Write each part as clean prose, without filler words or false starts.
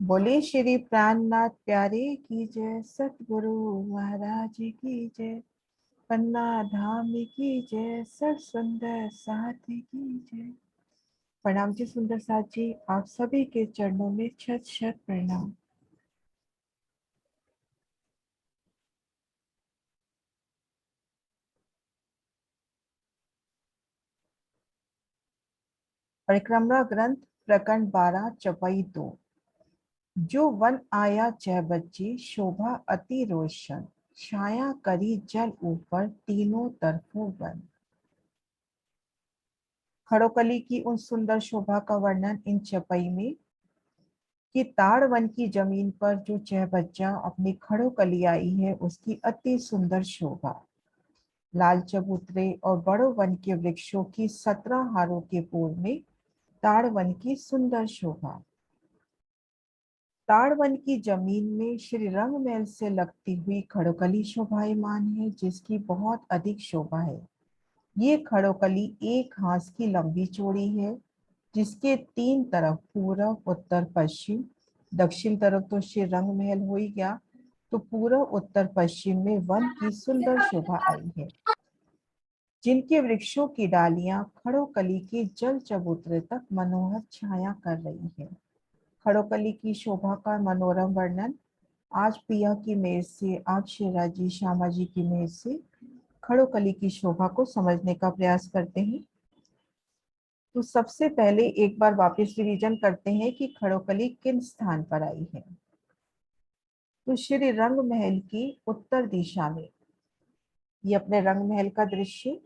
बोले श्री प्राणनाथ प्यारे की जय, सतगुरु महाराज की जय, पन्ना धाम की जय, सर सुंदर साथी की जय। प्रणाम जी सुंदर साथ जी, आप सभी के चरणों में शत शत प्रणाम। परिक्रमा ग्रंथ प्रकरण 12 चौपाई 2। जो वन आया जय बच्ची, शोभा अति रोशन, छाया करी जल ऊपर, तीनों तरफों वन। खड़ोकली की उन सुंदर शोभा का वर्णन इन चौपाई में कि ताड़ वन की जमीन पर जो चहबज्जा अपनी खड़ोकली आई है, उसकी अति सुंदर शोभा। लाल चबूतरे और बड़ो वन के वृक्षों की 17 हारों के पूर्व में ताड़ वन की सुंदर शोभा। ताड़ वन की जमीन में श्री रंगमहल से लगती हुई खड़ोकली शोभायमान है, जिसकी बहुत अधिक शोभा है। ये खड़ोकली एक हाथ की लंबी चौड़ी है, जिसके 3 तरफ पूरब उत्तर पश्चिम, दक्षिण तरफ तो श्री रंगमहल हो ही गया, तो पूरब उत्तर पश्चिम में वन की सुंदर शोभा आई है, जिनके वृक्षों की डालियां खड़ोकली के जल चबूतरे तक मनोहर छाया कर रही है। खड़ोकली की शोभा का मनोरम वर्णन आज पिया की मेर से, आप शेरा जी श्यामा जी की मेर से खड़ोकली की शोभा को समझने का प्रयास करते हैं। तो सबसे पहले एक बार वापस रिवीजन करते हैं कि खड़ोकली किन स्थान पर आई है। तो श्री रंग महल की उत्तर दिशा में, ये अपने रंग महल का दृश्य,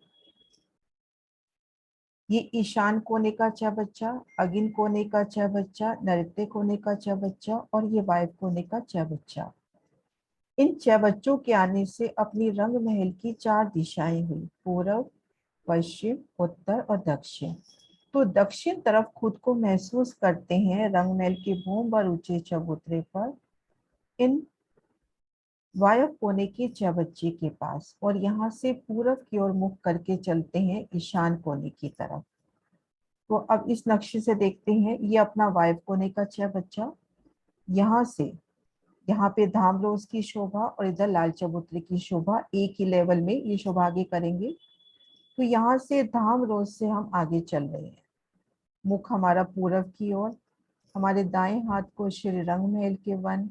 ये ईशान कोने का चौबच्चा, अगिन कोने का चौबच्चा, नैऋत्य कोने का चौबच्चा और ये वायव्य कोने का चौबच्चा। इन चौबच्चों के आने से अपनी रंग महल की 4 दिशाएं हुई, पूर्व, पश्चिम, उत्तर और दक्षिण। तो दक्षिण तरफ खुद को महसूस करते हैं रंगमहल के भूम और ऊंचे चबूतरे पर, इन वायव्य कोने के चौबच्चे के पास, और यहाँ से पूरब की ओर मुख करके चलते हैं ईशान कोने की तरफ। तो अब इस नक्शे से देखते हैं, ये अपना वायव्य कोने का चौबच्चा, यहाँ से यहाँ पे धाम रोज की शोभा और इधर लाल चबूतरे की शोभा एक ही लेवल में, ये शोभा आगे करेंगे। तो यहाँ से धाम रोज से हम आगे चल रहे हैं, मुख हमारा पूरब की ओर, हमारे दाएं हाथ को श्री रंग महल के वन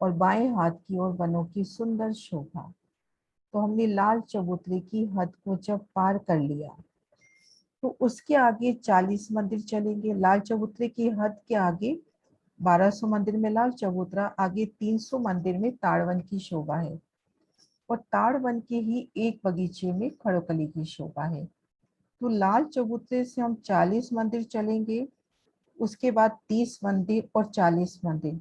और बाएं हाथ की ओर वनों की सुंदर शोभा। तो हमने लाल चबूतरे की हद को जब पार कर लिया, तो उसके आगे 40 मंदिर चलेंगे। लाल चबूतरे की हद के आगे 1200 मंदिर में लाल चबूतरा, आगे 300 मंदिर में ताड़वन की शोभा है, और ताड़वन के ही एक बगीचे में खड़ोकली की शोभा है। तो लाल चबूतरे से हम 40 मंदिर चलेंगे, उसके बाद 30 मंदिर और 40 मंदिर,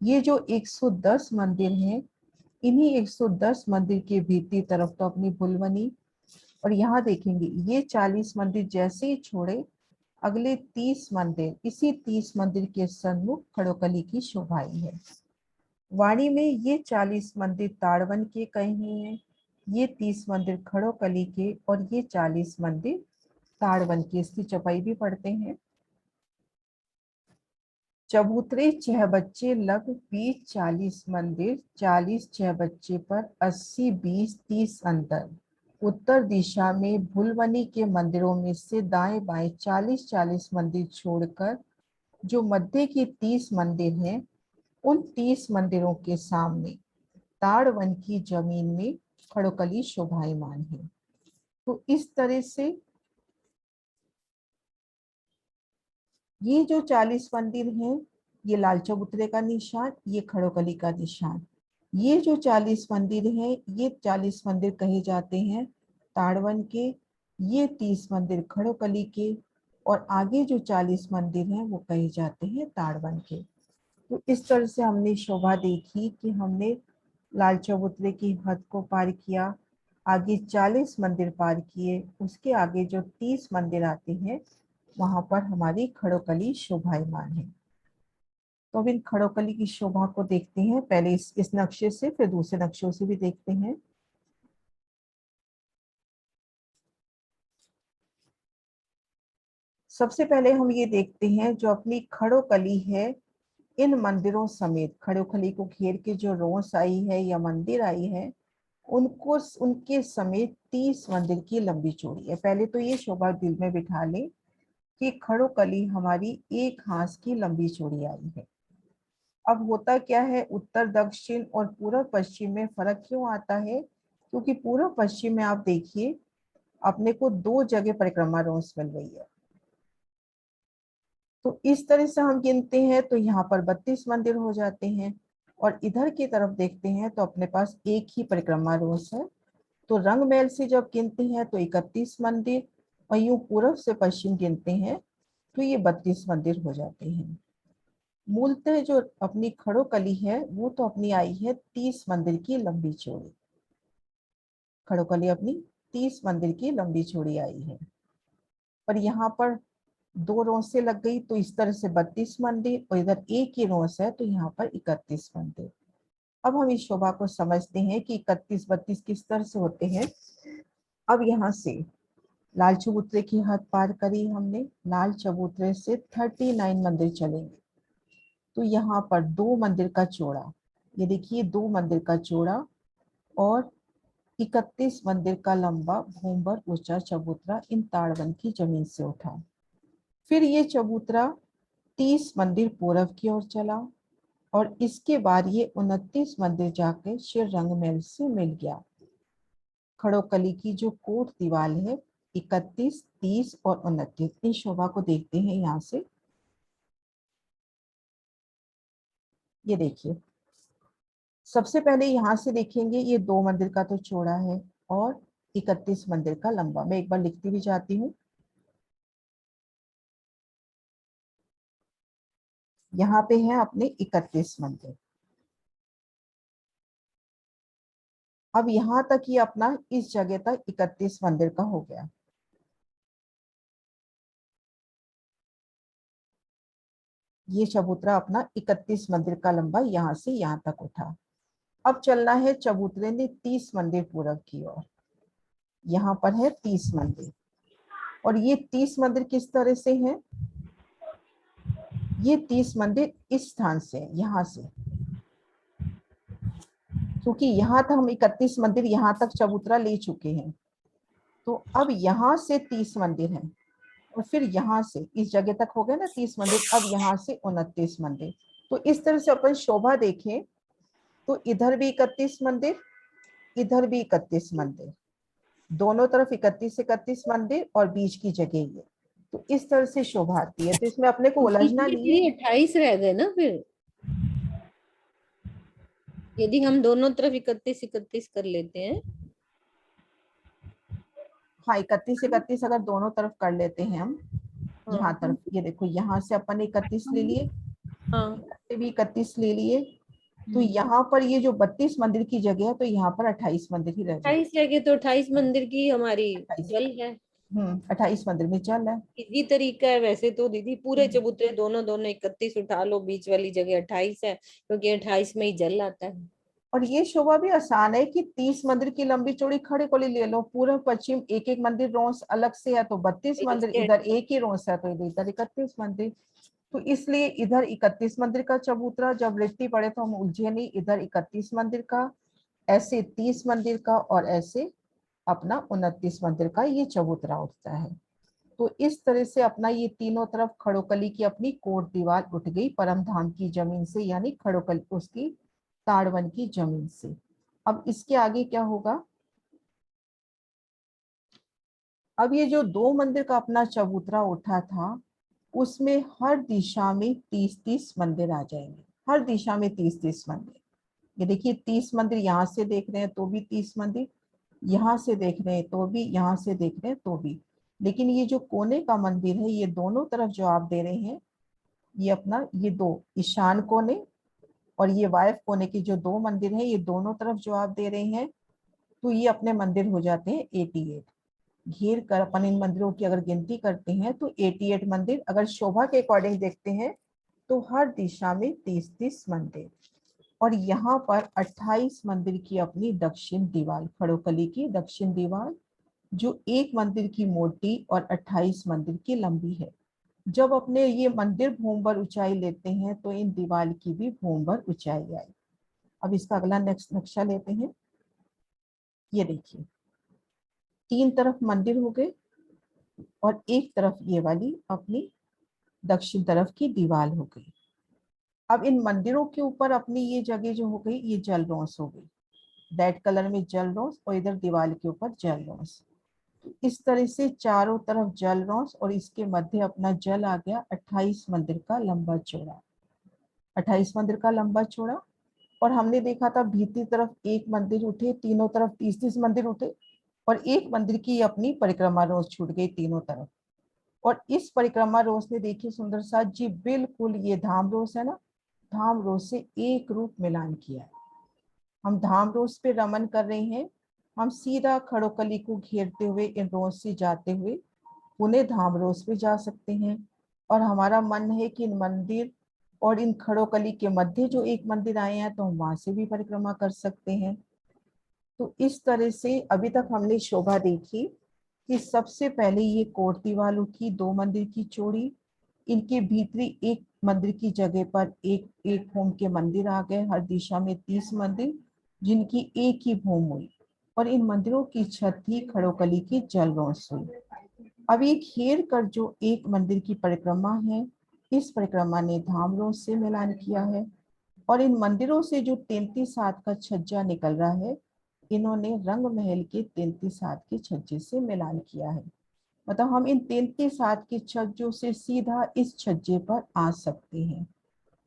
ये जो 110 मंदिर हैं, इन्हीं 110 मंदिर के भीतरी तरफ तो अपनी भुलवनी, और यहाँ देखेंगे ये 40 मंदिर जैसे ही छोड़े, अगले 30 मंदिर, इसी 30 मंदिर के सन्मुख खड़ोकली की शोभाई है। वाणी में ये 40 मंदिर ताड़वन के कहे हैं, ये 30 मंदिर खड़ोकली के और ये 40 मंदिर ताड़वन के। इसकी चौपाई भी पढ़ते हैं। चबूतरे चहबच्चे लग 20-40 मंदिर, 40 चहबच्चे पर 80-20-30 अंतर। उत्तर दिशा में भुलवनी के मंदिरों में से दाएं बाएं 40-40 मंदिर छोड़कर जो मध्य के 30 मंदिर हैं, उन 30 मंदिरों के सामने ताड़वन की जमीन में खड़ोकली शोभायमान है। तो इस तरह से ये जो 40 मंदिर हैं, ये लाल चबूतरे का निशान, ये खड़ोकली का निशान। ये जो 40 मंदिर हैं, ये 40 मंदिर कहे जाते हैं ताड़वन के, ये 30 मंदिर खड़ोकली के, और आगे जो 40 मंदिर हैं वो कहे जाते हैं ताड़वन के। तो इस तरह से हमने शोभा देखी कि हमने लाल चबूतरे की हद को पार किया, आगे 40 मंदिर पार किए, उसके आगे जो 30 मंदिर आते हैं वहां पर हमारी खड़ोकली शोभायमान है। तो अब इन खड़ोकली की शोभा को देखते हैं, पहले इस नक्शे से, फिर दूसरे नक्शों से भी देखते हैं। सबसे पहले हम ये देखते हैं जो अपनी खड़ोकली है, इन मंदिरों समेत खड़ोखली को घेर के जो रोस आई है या मंदिर आई है, उनको उनके समेत 30 मंदिर की लंबी चौड़ी है। पहले तो ये शोभा दिल में बिठा ले कि खड़ोकली हमारी एक हाथ की लंबी चौड़ी आई है। अब होता क्या है, उत्तर दक्षिण और पूर्व पश्चिम में फर्क क्यों आता है? क्योंकि पूर्व पश्चिम में आप देखिए अपने को 2 जगह परिक्रमा रोस मिल रही है। तो इस तरह से हम गिनते हैं तो यहाँ पर 32 मंदिर हो जाते हैं, और इधर की तरफ देखते हैं तो अपने पास एक ही परिक्रमा रोस है। तो रंग महल से जब गिनते हैं तो 31 मंदिर, और यूं पूर्व से पश्चिम गिनते हैं तो ये 32 मंदिर हो जाते हैं। मूलतः जो अपनी खड़ोकली है वो तो अपनी आई है 30 मंदिर की लंबी चौड़ी। खड़ोकली अपनी 30 मंदिर की लंबी चौड़ी आई है, पर यहाँ पर 2 रोसे लग गई तो इस तरह से 32 मंदिर, और इधर एक ही रोस है तो यहाँ पर 31 मंदिर। अब हम इस शोभा को समझते हैं कि 31 32 किस तरह से होते हैं। अब यहाँ से लाल चबूतरे की हद पार करी हमने, लाल चबूतरे से 39 मंदिर चलेंगे तो यहाँ पर 2 मंदिर का चौड़ा, ये देखिए 2 मंदिर का चौड़ा और 31 मंदिर का लंबा भूमभर ऊंचा चबूतरा इन ताड़वन की जमीन से उठा। फिर ये चबूतरा 30 मंदिर पूर्व की ओर चला, और इसके बाद ये 29 मंदिर जाकर श्री रंगमहल से मिल गया। खड़ोकली की जो कोट दीवार है 31, 30 और 29, इन शोभा को देखते हैं यहाँ से। ये देखिए सबसे पहले यहाँ से देखेंगे, ये 2 मंदिर का तो चौड़ा है और 31 मंदिर का लंबा। मैं एक बार लिखती भी जाती हूँ। यहाँ पे है अपने 31 मंदिर। अब यहाँ तक ही अपना इस जगह तक 31 मंदिर का हो गया। ये चबूतरा अपना 31 मंदिर का लंबा यहाँ से यहाँ तक उठा। अब चलना है चबूतरे ने 30 मंदिर पूरब की ओर। यहाँ पर है 30 मंदिर, और ये 30 मंदिर किस तरह से हैं? ये 30 मंदिर इस स्थान से, यहाँ से, क्योंकि यहाँ तक हम 31 मंदिर यहाँ तक चबूतरा ले चुके हैं, तो अब यहाँ से 30 मंदिर हैं, और फिर यहाँ से इस जगह तक हो गए ना 30 मंदिर, अब यहाँ से 29 मंदिर। तो इस तरह से अपन शोभा देखें तो इधर भी 31 मंदिर, इधर भी 31 मंदिर, दोनों तरफ 31 मंदिर और बीच की जगह ये। तो इस तरह से शोभा आती है। तो इसमें अपने को तो उलझना नहीं है। 28 रह गए ना फिर, यदि हम दोनों तरफ 31 कर लेते हैं। हाँ 31 अगर दोनों तरफ कर लेते हैं हम, यहाँ हाँ तरफ ये देखो, यहाँ से अपन 31 ले लिए, हाँ। यहाँ से भी 31 ले लिए, तो यहाँ पर ये जो 32 मंदिर की जगह है तो यहाँ पर 28 मंदिर ही रह जाए। 28 रह गए तो 28 मंदिर की हमारी 28, जल है। 28 मंदिर में चल है। इजी तरीका है वैसे तो दीदी, पूरे चबूतरे दोनों दोनों 31 उठा लो, बीच वाली जगह 28 है, क्योंकि 28 में ही जल आता है। और ये शोभा भी आसान है कि 30 मंदिर की लंबी चौड़ी खड़े कोली ले लो, पूर्व पश्चिम एक एक मंदिर रोंस अलग से है तो 32 मंदिर, इधर एक ही रोंस है तो इधर 31 मंदिर। तो इसलिए इधर 31 मंदिर का चबूतरा, जब वृत्ति पड़े तो हम उलझे नहीं, इधर 31 मंदिर का, ऐसे 30 मंदिर का, और ऐसे अपना 29 मंदिर का ये चबूतरा उठता है। तो इस तरह से अपना ये तीनों तरफ खड़ोकली की अपनी कोट दीवार उठ गई परम धाम की जमीन से, यानी खड़ोकली उसकी ताड़वन की जमीन से। अब इसके आगे क्या होगा? अब ये जो 2 मंदिर का अपना चबूतरा उठा था, उसमें हर दिशा में 30-30 मंदिर आ जाएंगे, हर दिशा में 30-30 मंदिर। ये देखिए 30 मंदिर, यहाँ से देख रहे हैं तो भी 30 मंदिर, यहाँ से देख रहे हैं तो भी, यहाँ से देख रहे हैं तो भी। लेकिन ये जो कोने का मंदिर है, ये दोनों तरफ जो आप दे रहे हैं, ये अपना ये 2 ईशान कोने और ये वायव्य कोने के जो 2 मंदिर हैं, ये दोनों तरफ जो आप दे रहे हैं, तो ये अपने मंदिर हो जाते हैं 88। घेर कर अपन इन मंदिरों की अगर गिनती करते हैं तो 88 मंदिर। अगर शोभा के अकॉर्डिंग देखते हैं तो हर दिशा में 30-30 मंदिर, और यहाँ पर 28 मंदिर की अपनी दक्षिण दीवार, खड़ोकली की दक्षिण दीवार, जो एक मंदिर की मोटी और 28 मंदिर की लंबी है। जब अपने ये मंदिर भूमभर ऊंचाई लेते हैं तो इन दीवार की भी भूमभर ऊंचाई आई। अब इसका अगला नेक्स्ट नक्शा लेते हैं। ये देखिए, तीन तरफ मंदिर हो गए और एक तरफ ये वाली अपनी दक्षिण तरफ की दीवार हो गई। अब इन मंदिरों के ऊपर अपनी ये जगह जो हो गई, ये जल रोस हो गई, रेड कलर में जल रोस, और इधर दीवार के ऊपर जल रोस। इस तरह से चारों तरफ जल रोस और इसके मध्य अपना जल आ गया 28 मंदिर का लंबा चौड़ा। 28 मंदिर का लंबा चौड़ा। और हमने देखा था भीतरी तरफ एक मंदिर उठे, तीनों तरफ 30-30 मंदिर उठे, और एक मंदिर की अपनी परिक्रमा रोज छूट गई तीनों तरफ। और इस परिक्रमा रोज ने देखिए सुंदर साथ जी, बिल्कुल ये धाम रोज है ना, धाम रोज से एक रूप मिलान किया है। हम धाम रोज पे रमन कर रहे हैं। हम सीधा खड़ोकली को घेरते हुए इन रोज से जाते हुए पुणे धाम रोज पे जा सकते हैं। और हमारा मन है कि इन मंदिर और इन खड़ोकली के मध्य जो एक मंदिर आए हैं तो हम वहां से भी परिक्रमा कर सकते हैं। तो इस तरह से अभी तक हमने शोभा देखी कि सबसे पहले ये कोट दीवार उठी, 2 मंदिर की चौड़ी, इनके भीतरी एक मंदिर की जगह पर एक एक भूम के मंदिर आ गए, हर दिशा में 30 मंदिर जिनकी एक ही भूम हुई। और इन मंदिरों की छत ही खड़ोकली की जल रोस हुई। अब ये घेर कर जो एक मंदिर की परिक्रमा है, इस परिक्रमा ने धाम रोज से मिलान किया है। और इन मंदिरों से जो 33 हाथ का छज्जा निकल रहा है, इन्होंने रंग महल के 33 हाथ के छज्जे से मिलान किया है। मतलब हम इन 33 हाथ के छज्जों से सीधा इस छज्जे पर आ सकते हैं।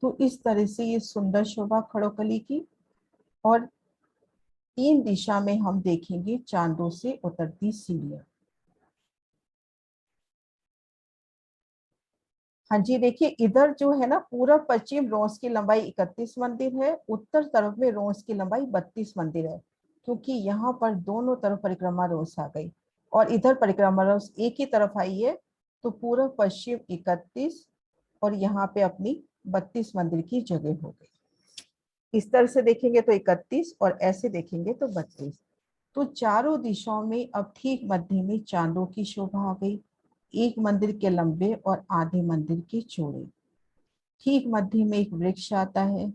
तो इस तरह से ये सुंदर शोभा खड़ोकली की। और 3 दिशा में हम देखेंगे चांदों से उतरती सीढ़ियां। हाँ जी, देखिए इधर जो है ना, पूर्व पश्चिम रोज की लंबाई 31 मंदिर है, उत्तर तरफ में रोज की लंबाई 32 मंदिर है, क्योंकि यहाँ पर दोनों तरफ परिक्रमा रोज आ गई और इधर परिक्रमा रोज एक ही तरफ आई है। तो पूर्व पश्चिम 31 और यहाँ पे अपनी 32 मंदिर की जगह हो गई। इस तरह से देखेंगे तो 31 और ऐसे देखेंगे तो 32। तो चारों दिशाओं में अब ठीक मध्य में चांदों की शोभा आ गई, एक मंदिर के लंबे और आधे मंदिर के चौड़े। ठीक मध्य में एक वृक्ष आता है।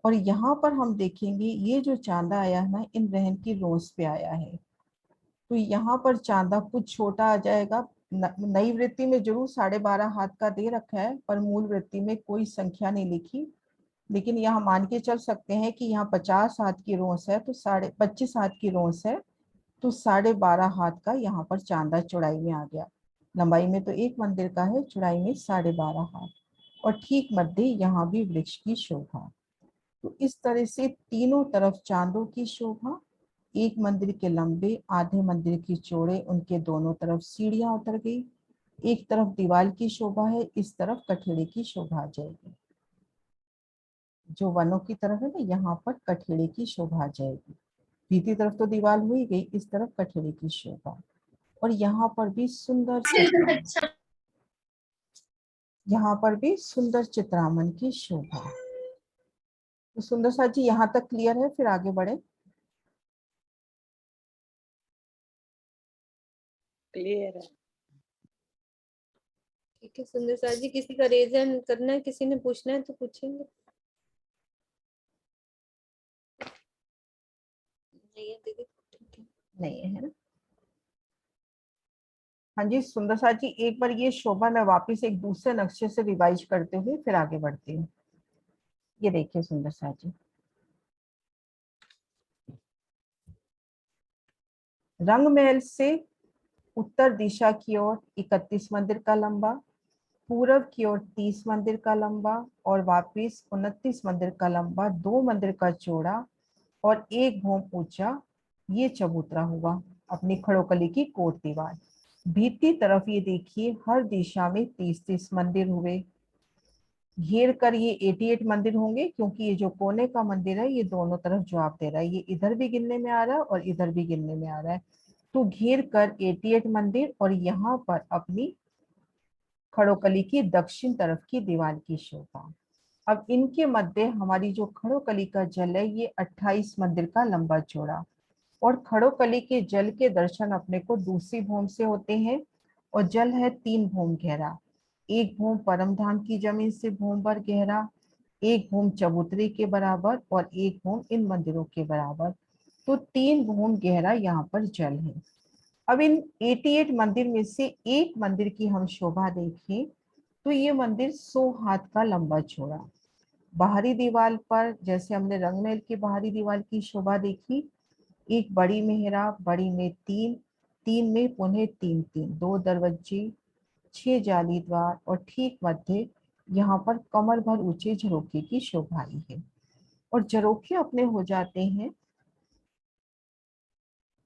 और यहाँ पर हम देखेंगे ये जो चांदा आया है ना, इन रहन की रोज पे आया है। तो यहाँ पर चांदा कुछ छोटा आ जाएगा। नई वृत्ति में जरूर 12.5 हाथ का दे रखा है, पर मूल वृत्ति में कोई संख्या नहीं लिखी। लेकिन यहाँ मान के चल सकते हैं कि यहाँ 50 हाथ की रोस है, तो 25 हाथ की रोस है, तो 12.5 हाथ का यहाँ पर चांदा चौड़ाई में आ गया। लंबाई में तो एक मंदिर का है, चौड़ाई में 12.5 हाथ। और ठीक मध्य यहाँ भी वृक्ष की शोभा। तो इस तरह से तीनों तरफ चांदों की शोभा, एक मंदिर के लंबे, आधे मंदिर की चौड़े, उनके दोनों तरफ सीढ़ियां उतर गई। एक तरफ दीवार की शोभा है, इस तरफ कठेड़े की शोभा आ जाएगी। जो वनों की तरफ है ना, यहाँ पर कठेड़े की शोभा आ जाएगी। भीतरी तरफ तो दीवार हुई गई, इस तरफ कठेड़े की शोभा। और यहाँ पर भी सुंदर यहाँ पर भी सुंदर चित्रामन की शोभा। तो सुंदर सा जी यहाँ तक क्लियर है, फिर आगे बढ़े। क्लियर है। ठीक है सुंदर सार जी, किसी का रीजन करना है, किसी ने पूछना है तो पूछेंगे। नहीं है दीदी? नहीं है ना? हाँ जी सुंदर सा जी, एक बार ये शोभा मैं वापस एक दूसरे नक्शे से रिवाइज करते हुए फिर आगे बढ़ती हूँ। ये देखिए सुंदर सा जी, रंग महल से उत्तर दिशा की ओर 31 मंदिर का लंबा, पूरब की ओर 30 मंदिर का लंबा, और वापिस 29 मंदिर का लंबा, 2 मंदिर का चौड़ा और एक भूम ऊंचा, ये चबूतरा हुआ अपनी खड़ोकली की कोट दीवार। भीतरी तरफ ये देखिए हर दिशा में 30-30 मंदिर हुए। घेर कर ये 88 मंदिर होंगे, क्योंकि ये जो कोने का मंदिर है ये दोनों तरफ जवाब दे रहा है, ये इधर भी गिनने में आ रहा है और इधर भी गिनने में आ रहा है। तो घेर कर 88 मंदिर और यहाँ पर अपनी खड़ोकली की दक्षिण तरफ की दीवार की शोभा। अब इनके मध्य हमारी जो खड़ोकली का जल है, ये 28 मंदिर का लंबा चौड़ा। और खड़ोकली के जल के दर्शन अपने को दूसरी भूम से होते हैं, और जल है 3 भूम गहरा। 1 भूम परमधाम की जमीन से भूम भर गहरा, 1 भूम चबूतरे के बराबर और 1 भूम इन मंदिरों के बराबर। तो 3 भूम गहरा यहाँ पर जल है। अब इन 88 मंदिर में से एक मंदिर की हम शोभा देखें तो ये मंदिर 100 हाथ का लंबा चौड़ा। बाहरी दीवार पर जैसे हमने रंगमहल की बाहरी दीवार की शोभा देखी, एक बड़ी मेहराब, बड़ी में 3, 3 में पुनः 3 3, 2 दरवाजे, 6 जाली द्वार और ठीक मध्य यहाँ पर कमर भर ऊंचे झरोखे की शोभा आई है। और झरोखे अपने हो जाते हैं,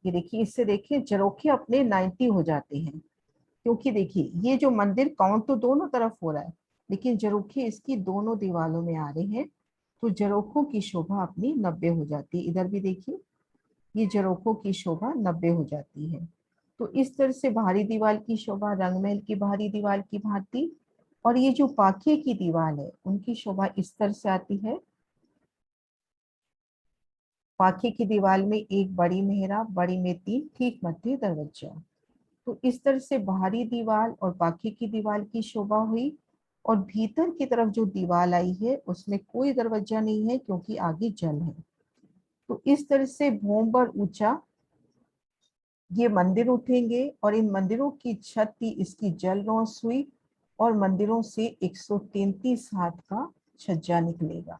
ये देखिए, इससे देखिए झरोखे अपने 90 हो जाते हैं, क्योंकि देखिए ये जो मंदिर काउंट तो दोनों तरफ हो रहा है, लेकिन झरोखे इसकी दोनों दीवारों में आ रहे हैं, तो झरोखों की शोभा अपनी 90 हो जाती है। इधर भी देखिए, ये झरोखों की शोभा 90 हो जाती है। तो इस तरह से बाहरी दीवार की शोभा रंगमहल की बाहरी दीवार की भांति, और ये जो पाखे की दीवार है उनकी शोभा इस तरह से आती है। पाखे की दीवार में एक बड़ी मेहराब, बड़ी में 3, ठीक मध्य दरवाजा। तो इस तरह से बाहरी दीवार और बाकी की दीवार की शोभा हुई। और भीतर की तरफ जो दीवार आई है उसमें कोई दरवाजा नहीं है, क्योंकि आगे जल है। तो इस तरह से भूम पर ऊंचा ये मंदिर उठेंगे, और इन मंदिरों की छत थी इसकी जल रोस हुई, और मंदिरों से 133 हाथ का छज्जा निकलेगा।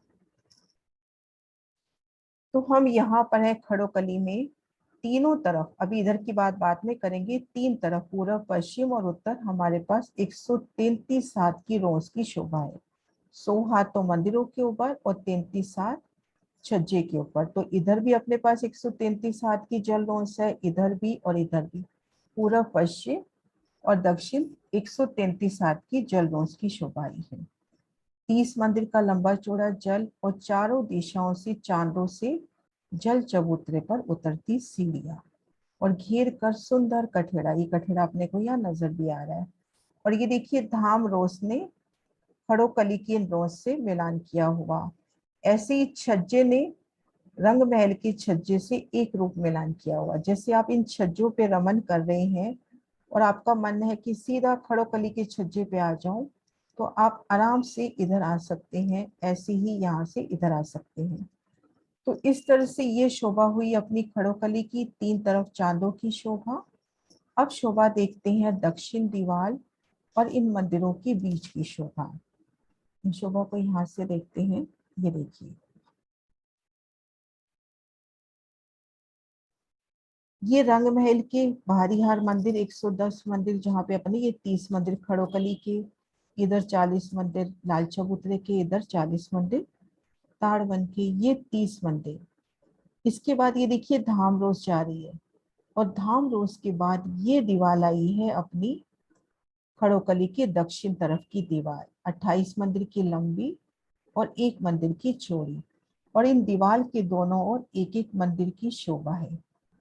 तो हम यहाँ पर है खड़ोकली में, तीनों तरफ, अभी इधर की बात में करेंगे, 3 तरफ पूर्व पश्चिम और उत्तर हमारे पास 133 हाथ की रोज की शोभा है। 100 हाथ तो मंदिरों के ऊपर और 33 हाथ छज्जे के ऊपर। तो इधर भी अपने पास 133 हाथ की जल रोज है, इधर भी और इधर भी, पूर्व पश्चिम और दक्षिण 133 हाथ की जल रोज की शोभा आई है। 30 मंदिर का लंबा चौड़ा जल, और चारों दिशाओं से चांदों से जल चबूतरे पर उतरती सीढ़ियां, और घेर कर सुंदर कठेड़ा, ये कठेड़ा अपने को यहाँ नजर भी आ रहा है। और ये देखिए धाम रोस ने खड़ोकली की रोस से मिलान किया हुआ। ऐसे ही छज्जे ने रंग महल के छज्जे से एक रूप मिलान किया हुआ। जैसे आप इन छज्जों पे रमन कर रहे हैं और आपका मन है कि सीधा खड़ोकली के छज्जे पे आ जाऊं, तो आप आराम से इधर आ सकते हैं, ऐसे ही यहाँ से इधर आ सकते हैं। तो इस तरह से ये शोभा हुई अपनी खड़ोकली की, 3 तरफ चांदों की शोभा। अब शोभा देखते हैं दक्षिण दीवार और इन मंदिरों के बीच की शोभा। इन शोभा को यहाँ से देखते हैं, ये देखिए, ये रंग महल के बाहरी हार मंदिर 110 मंदिर, जहाँ पे अपने ये 30 मंदिर खड़ोकली के, इधर 40 मंदिर लाल चबूतरे के, इधर 40 मंदिर ताड़वन के, ये 30 मंदिर। इसके बाद ये देखिए धाम रोज जा रही है, और धाम रोज के बाद ये दीवार आई है अपनी खड़ोकली के दक्षिण तरफ की दीवार, 28 मंदिर की लंबी और 1 मंदिर की चौड़ी, और इन दीवार के दोनों ओर एक एक मंदिर की शोभा है।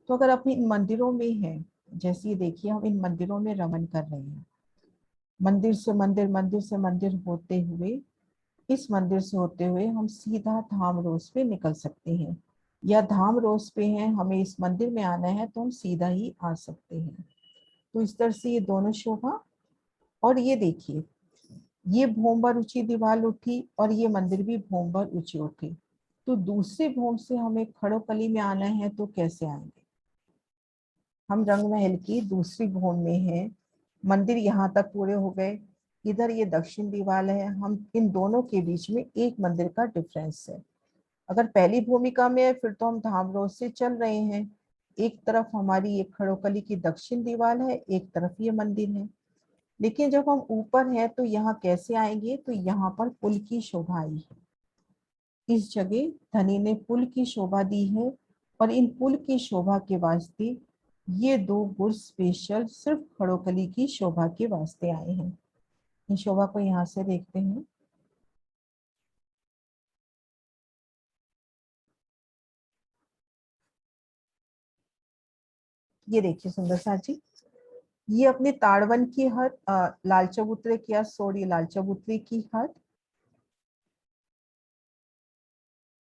तो अगर आप इन मंदिरों में हैं, जैसे ये देखिए हम इन मंदिरों में रमन कर रहे हैं, मंदिर से मंदिर, मंदिर से मंदिर होते हुए, इस मंदिर से होते हुए हम सीधा धाम रोज पे निकल सकते हैं, या धाम रोज पे हैं हमें इस मंदिर में आना है तो हम सीधा ही आ सकते हैं। तो इस तरह से ये दोनों शोभा। और ये देखिए, ये भोमबर ऊंची दीवार उठी और ये मंदिर भी भोमबर ऊंची उठी। तो दूसरे भोम से हमें खड़ोकली में आना है तो कैसे आएंगे? हम रंग महल की दूसरी भूमि में हैं, मंदिर यहाँ तक पूरे हो गए, इधर ये दक्षिण दीवार है, हम इन दोनों के बीच में एक मंदिर का डिफरेंस है। अगर पहली भूमिका में है फिर तो हम धाम रोड से चल रहे हैं, एक तरफ हमारी ये खड़ोकली की दक्षिण दीवार है, एक तरफ ये मंदिर है। लेकिन जब हम ऊपर हैं तो यहाँ कैसे आएंगे? तो यहाँ पर पुल की शोभा आई है, इस जगह धनी ने पुल की शोभा दी है, और इन पुल की शोभा के वास्ते ये 2 गुर स्पेशल सिर्फ खड़ोकली की शोभा के वास्ते आए हैं। इन शोभा को यहाँ से देखते हैं, ये देखिए सुंदर सा जी, ये अपने ताड़वन की हद, लाल चबूतरे की हद, सॉरी लाल चबूतरे की हद,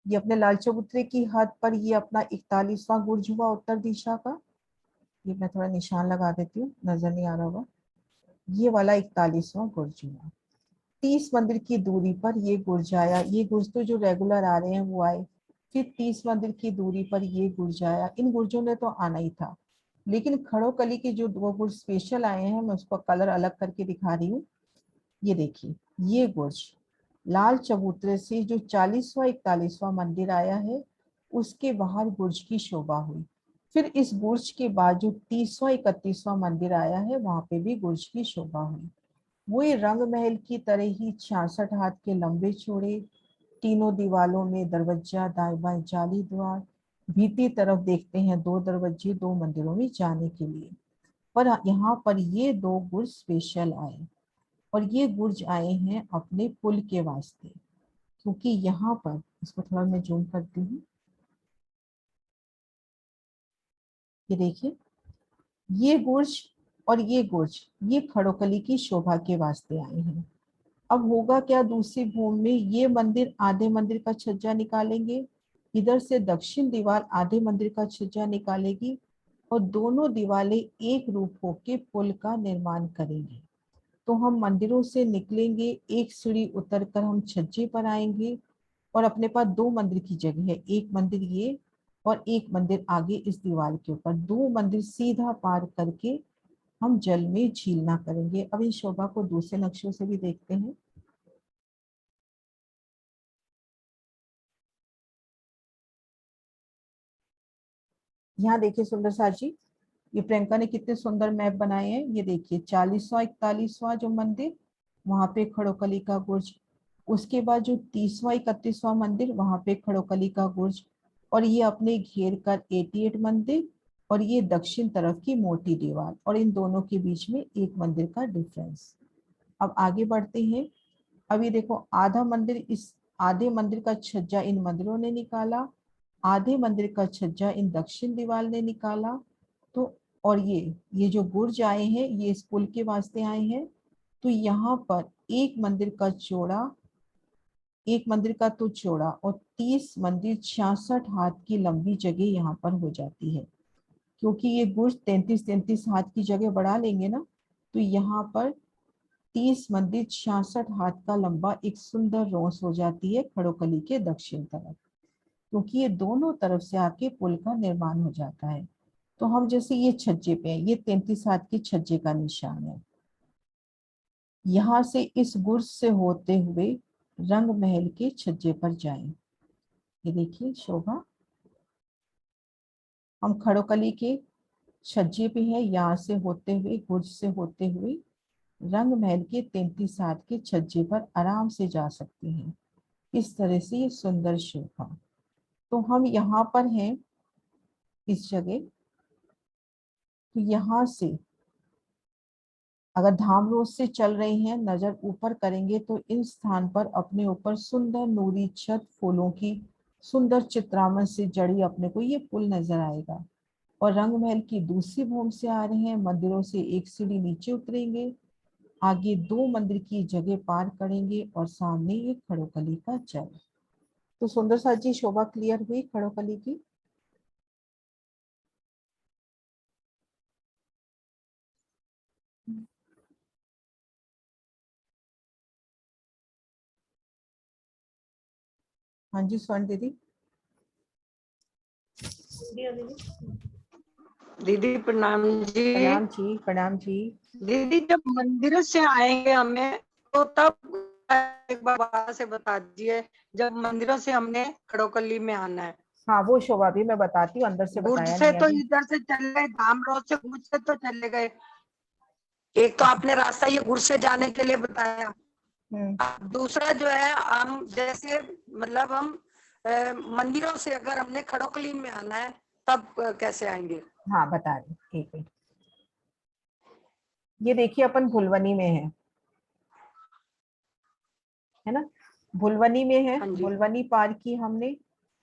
ये अपने लाल चबूतरे की हद पर ये अपना 41वां गुर्ज हुआ उत्तर दिशा का। ये मैं थोड़ा निशान लगा देती हूँ, नजर नहीं आ रहा होगा। ये वाला 41वां गुर्ज हुआ। 30 मंदिर की दूरी पर ये गुर्ज आया। ये गुर्ज तो जो रेगुलर आ रहे हैं वो आए। फिर 30 मंदिर की दूरी पर ये गुर्ज आया। इन गुर्जों ने तो आना ही था, लेकिन खड़ोकली के जो दो गुर्ज स्पेशल आए हैं, मैं उसको कलर अलग करके दिखा रही हूँ। ये देखिए, ये गुर्ज लाल चबूतरे से जो 40वां 41वां मंदिर आया है, उसके बाहर गुर्ज की शोभा हुई। फिर इस गुर्ज के बाद जो 30वां 31वां मंदिर आया है, वहां पे भी गुर्ज की शोभा हुई। वही रंग महल की तरह ही 66 हाथ के लंबे चौड़े, तीनों दीवालों में दरवाजा, दाएं बाएं जाली द्वार, भीतरी तरफ देखते हैं 2 दरवाजे, 2 मंदिरों में जाने के लिए। पर यहाँ पर ये 2 गुर्ज स्पेशल आए, और ये गुर्ज आए हैं अपने पुल के वास्ते। क्योंकि यहाँ पर, इसको थोड़ा मैं जूम करती हूँ, ये देखिए, ये गुर्ज और ये गुर्ज ये खड़ोकली की शोभा के वास्ते आए हैं। अब होगा क्या, दूसरी भूमि में ये मंदिर आधे मंदिर का छज्जा निकालेंगे, इधर से दक्षिण दीवार आधे मंदिर का छज्जा निकालेगी, और दोनों दीवारें एक रूप होके पुल का निर्माण करेंगे। तो हम मंदिरों से निकलेंगे, एक सीढ़ी उतर कर हम छज्जे पर आएंगे, और अपने पास 2 मंदिर की जगह है, एक मंदिर ये और एक मंदिर आगे इस दीवार के ऊपर, 2 मंदिर सीधा पार करके हम जल में झीलना करेंगे। अब इस शोभा को दूसरे नक्शों से भी देखते हैं। यहाँ देखिए सुंदर साथ जी, ये प्रियंका ने कितने सुंदर मैप बनाए हैं। ये देखिए 40वां 41वां जो मंदिर, वहां पे खड़ोकली का गुर्ज। उसके बाद जो 30वां 31वां मंदिर, वहां पे खड़ोकली का गुर्ज। और ये अपने घेर कर 88 मंदिर, और ये दक्षिण तरफ की मोटी दीवार, और इन दोनों के बीच में एक मंदिर का डिफरेंस। अब आगे बढ़ते हैं। अब ये देखो, आधा मंदिर, इस आधे मंदिर का छज्जा इन मंदिरों ने निकाला, आधे मंदिर का छज्जा इन दक्षिण दीवार ने निकाला। तो और ये जो गुर्ज आए हैं, ये इस पुल के वास्ते आए हैं। तो यहाँ पर एक मंदिर का चौड़ा, एक मंदिर का तो चौड़ा, और 30 मंदिर 66 हाथ की लंबी जगह यहाँ पर हो जाती है। क्योंकि ये गुर्ज 33-33 हाथ की जगह बढ़ा लेंगे ना, तो यहाँ पर 30 मंदिर 66 हाथ का लंबा एक सुंदर रोस हो जाती है खड़ोकली के दक्षिण तरफ। क्योंकि ये दोनों तरफ से आपके पुल का निर्माण हो जाता है। तो हम जैसे ये छज्जे पे हैं, ये 33 हाथ के छज्जे का निशान है। यहाँ से इस गुर्ज से होते हुए रंग महल के छज्जे पर जाएं। ये देखिए शोभा, हम खड़ोकली के छज्जे पे हैं, यहाँ से होते हुए, गुर्ज से होते हुए रंग महल के 33 हाथ के छज्जे पर आराम से जा सकते हैं। इस तरह से ये सुंदर शोभा। तो हम यहाँ पर हैं इस जगह। तो यहाँ से अगर धाम रोड से चल रहे हैं, नजर ऊपर करेंगे तो इन स्थान पर अपने ऊपर सुंदर नूरी छत, फूलों की सुंदर चित्रामन से जड़ी अपने को ये पुल नजर आएगा। और रंग महल की दूसरी भूमि से आ रहे हैं, मंदिरों से एक सीढ़ी नीचे उतरेंगे, आगे 2 मंदिर की जगह पार करेंगे, और सामने ये खड़ोकली का जल। तो सुंदर सा जी शोभा क्लियर हुई खड़ोकली की। हाँ जी स्वर्ण दीदी। दीदी प्रणाम जी। प्रणाम जी, प्रणाम जी। दीदी जब मंदिर से आएंगे हमें, तो तब एक बार बात से बता दीजिए, जब मंदिरों से हमने खड़ोकली में आना है। हाँ वो शोभा भी मैं बताती हूँ, अंदर से गुर्ज बताया से नहीं तो अभी। इधर से चल गए, धाम रोड से गुर्ज से तो चले गए। एक तो आपने रास्ता ये गुर्ज से जाने के लिए बताया। हम्म। दूसरा जो है, हम जैसे मतलब हम मंदिरों से अगर हमने खड़ोकली में आना है, तब कैसे आएंगे? हाँ बता रही, ठीक है। ये देखिए अपन भुलवनी में है ना, भुलवनी में है। हाँ जी। भुलवनी पार की हमने,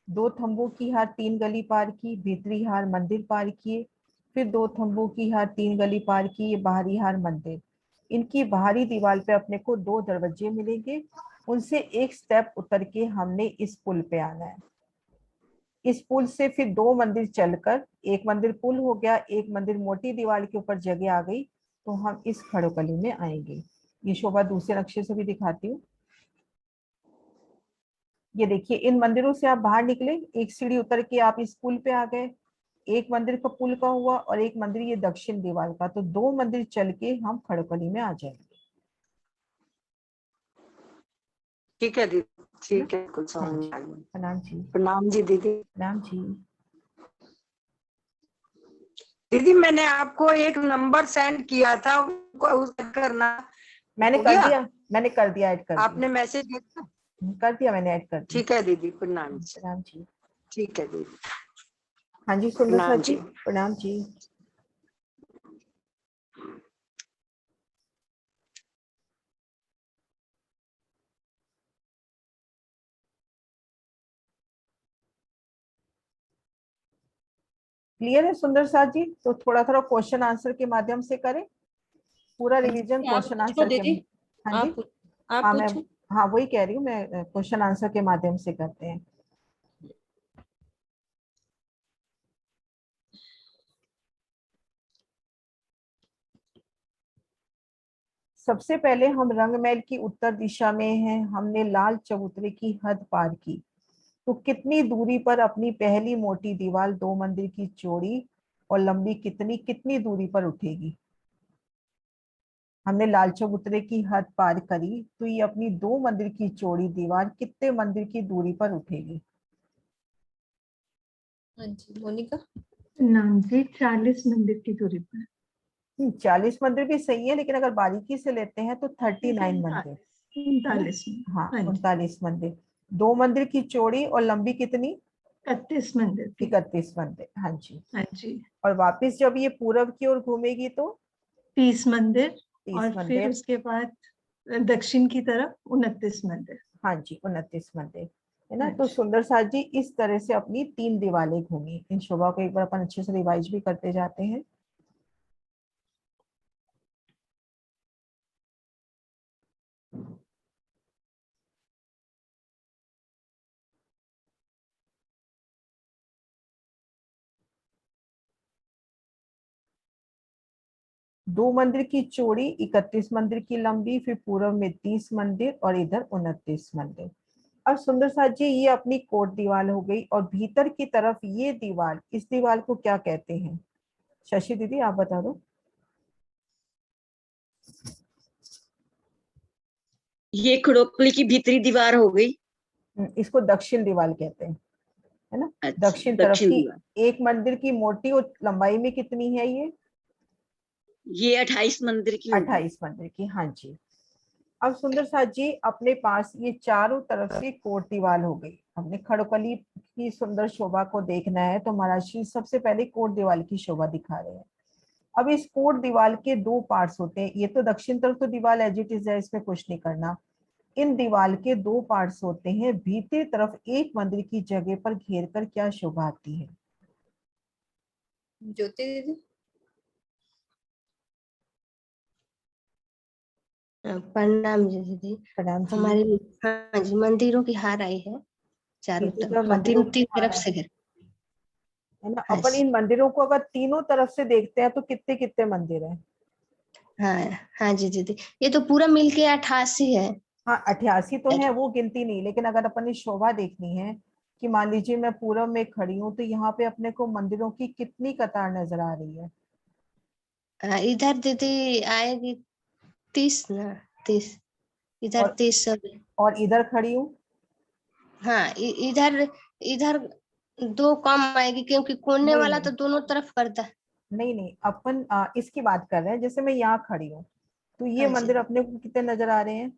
2 थंबों की हार 3 गली पार की, भीतरी हार मंदिर पार किए। फिर 2 थंबों की हार 3 गली पार की, ये बाहरी हार मंदिर। इनकी बाहरी दीवार पे अपने को 2 दरवाजे मिलेंगे, उनसे एक स्टेप उतर के हमने इस पुल पे आना है। इस पुल से फिर 2 मंदिर चलकर, एक मंदिर पुल हो गया, एक मंदिर मोटी दीवार के ऊपर जगह आ गई, तो हम इस खड़ोकली में आएंगे। ये शोभा दूसरे नक्शे से भी दिखाती हूँ। ये देखिए, इन मंदिरों से आप बाहर निकले, एक सीढ़ी उतर के आप इस पुल पे आ गए। एक मंदिर का पुल का हुआ और एक मंदिर ये दक्षिण दीवार का, तो 2 मंदिर चल के हम खड़ोकली में आ जाएंगे। ठीक है दीदी, ठीक है, कुछ समझ में आ गया। प्रणाम जी। प्रणाम जी दीदी। प्रणाम जी। दीदी मैंने आपको एक नंबर सेंड किया था, उसको करना मैंने हो कर गया? दिया, मैंने कर दिया, ऐड कर दिया। आपने मैसेज किया? कर दिया मैंने, ऐड कर दिया। ठीक है दीदी, प्रणाम जी। प्रणाम जी। ठीक है दीदी। हाँ जी सुंदर सा प्रणाम जी, जी। प्रणाम जी। क्लियर है सुंदर सा जी? तो थोड़ा थोड़ा क्वेश्चन आंसर के माध्यम से करें, पूरा रिवीजन आप क्वेश्चन पूछो आंसर के। दीदी, हाँ जी। आप हाँ मैं, पूछो। हाँ वही कह रही हूँ मैं, क्वेश्चन आंसर के माध्यम से करते हैं। सबसे पहले हम रंगमहल की उत्तर दिशा में हैं, हमने लाल चबूतरे की हद पार की, तो कितनी दूरी पर अपनी पहली मोटी दीवार 2 मंदिर की चौड़ी और लंबी कितनी कितनी दूरी पर उठेगी? हमने लाल चबूतरे की हद पार करी, तो ये अपनी 2 मंदिर की चौड़ी दीवार कितने मंदिर की दूरी पर उठेगी? हाँ जी मोनिका। नाम जी 40 मंदिर की दूरी पर। 40 मंदिर भी सही है, लेकिन अगर बारीकी से लेते हैं तो 39 मंदिर, है ना? 39 में। हाँ हाँ जी, 39 मंदिर। 2 मंदिर की चौड़ी और लंबी कितनी? 31 मंदिर की। 31 मंदिर, हाँ जी। हाँ जी, और वापस जब ये पूरब की ओर घूमेगी तो 30 मंदिर 30 और फिर मंदिर, उसके बाद दक्षिण की तरफ 29 मंदिर। हाँ जी 29 मंदिर, है ना? हाँ तो जी। सुंदर साथ जी इस तरह से अपनी 3 दीवारें घूमी। इन शोभा को एक बार अपन अच्छे से रिवाइज भी करते जाते हैं। दो मंदिर की चौड़ी, 31 मंदिर की लंबी, फिर पूर्व में 30 मंदिर और इधर 29 मंदिर। अब सुंदर साथ जी ये अपनी कोट दीवार हो गई, और भीतर की तरफ ये दीवार, इस दीवार को क्या कहते हैं? शशि दीदी आप बता दो। ये खड़ोकली की भीतरी दीवार हो गई। इसको दक्षिण दीवार कहते हैं, है ना? अच्छा, दक्षिण तरफ दक्षिण की दीवार। एक मंदिर की मोटी और लंबाई में कितनी है ये 28 मंदिर की होगी। 28 मंदिर की, हाँ जी। अब सुंदर साथ जी अपने पास ये चारों तरफ से कोट दीवार हो गई। हमने खड़ोकली की सुंदर शोभा को देखना है, तो महाराज श्री सबसे पहले कोट दीवार की शोभा दिखा रहे हैं। अब इस कोट दीवार के 2 पार्ट्स होते हैं। ये तो दक्षिण तरफ तो दीवार एज इट इज है, इसमें कुछ नहीं करना। इन दीवार के 2 पार्ट्स होते हैं। भीतरी तरफ एक मंदिर की जगह पर घेर कर क्या शोभा आती है? ज्योति दीदी। प्रणाम जी दीदी। प्रणाम जी। हमारे, हाँ जी, मंदिरों की हार आई है चारों तीनों तरफ तरफ, और मंदिरों तीन की तीन हार तरफ है से है। है ना? हाँ अपन जी, इन मंदिरों को अगर तीनों तरफ से देखते हैं तो कितने कितने मंदिर हैं? हाँ हाँ जी दीदी, ये तो पूरा मिलके 88 है। हाँ 88 तो है, वो गिनती नहीं। लेकिन अगर अपन ने शोभा देखनी है कि मान लीजिए मैं पूरब में खड़ी हूँ, तो यहाँ पे अपने को मंदिरों की कितनी कतार नजर आ रही है? इधर दीदी आएगी 30 ना, 30, इधर और 30 सब। और इधर खड़ी हूँ, हाँ इधर, इधर 2 कम आएगी क्योंकि कोने नहीं वाला नहीं तो दोनों तरफ करता है। नहीं नहीं, अपन इसकी बात कर रहे हैं। जैसे मैं यहाँ खड़ी हूँ, तो ये हाँ जी, मंदिर अपने को कितने नजर आ रहे हैं?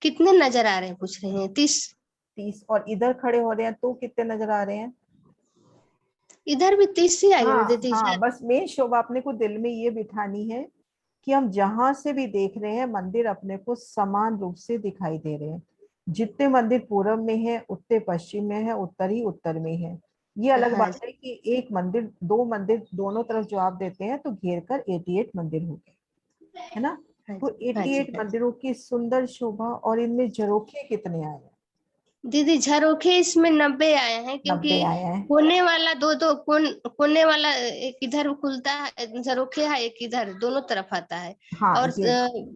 कितने नजर आ रहे हैं पूछ रहे हैं? 30। 30। और इधर खड़े हो रहे हैं तो कितने नजर आ रहे हैं? इधर भी 30 ही आएगा हाँ दीदी। हाँ, बस मेन शोभा अपने को दिल में ये बिठानी है कि हम जहां से भी देख रहे हैं मंदिर अपने को समान रूप से दिखाई दे रहे हैं। जितने मंदिर पूरब में है उतने पश्चिम में है, उत्तर ही उत्तर में है। ये अलग हाँ बात है कि एक मंदिर, 2 मंदिर दोनों तरफ जो आप देते हैं तो घेर कर 88 मंदिर हो गए, है ना? हाँ तो जी, हाँ जी, 88 हाँ जी। मंदिरों की सुंदर शोभा, और इनमें झरोखे कितने आए हैं? दीदी झरोखे इसमें 90 आए हैं, क्योंकि 90 आए हैं। कोने वाला दो कोने वाला एक इधर खुलता है झरोखे है, एक इधर, दोनों तरफ आता है। हाँ और ये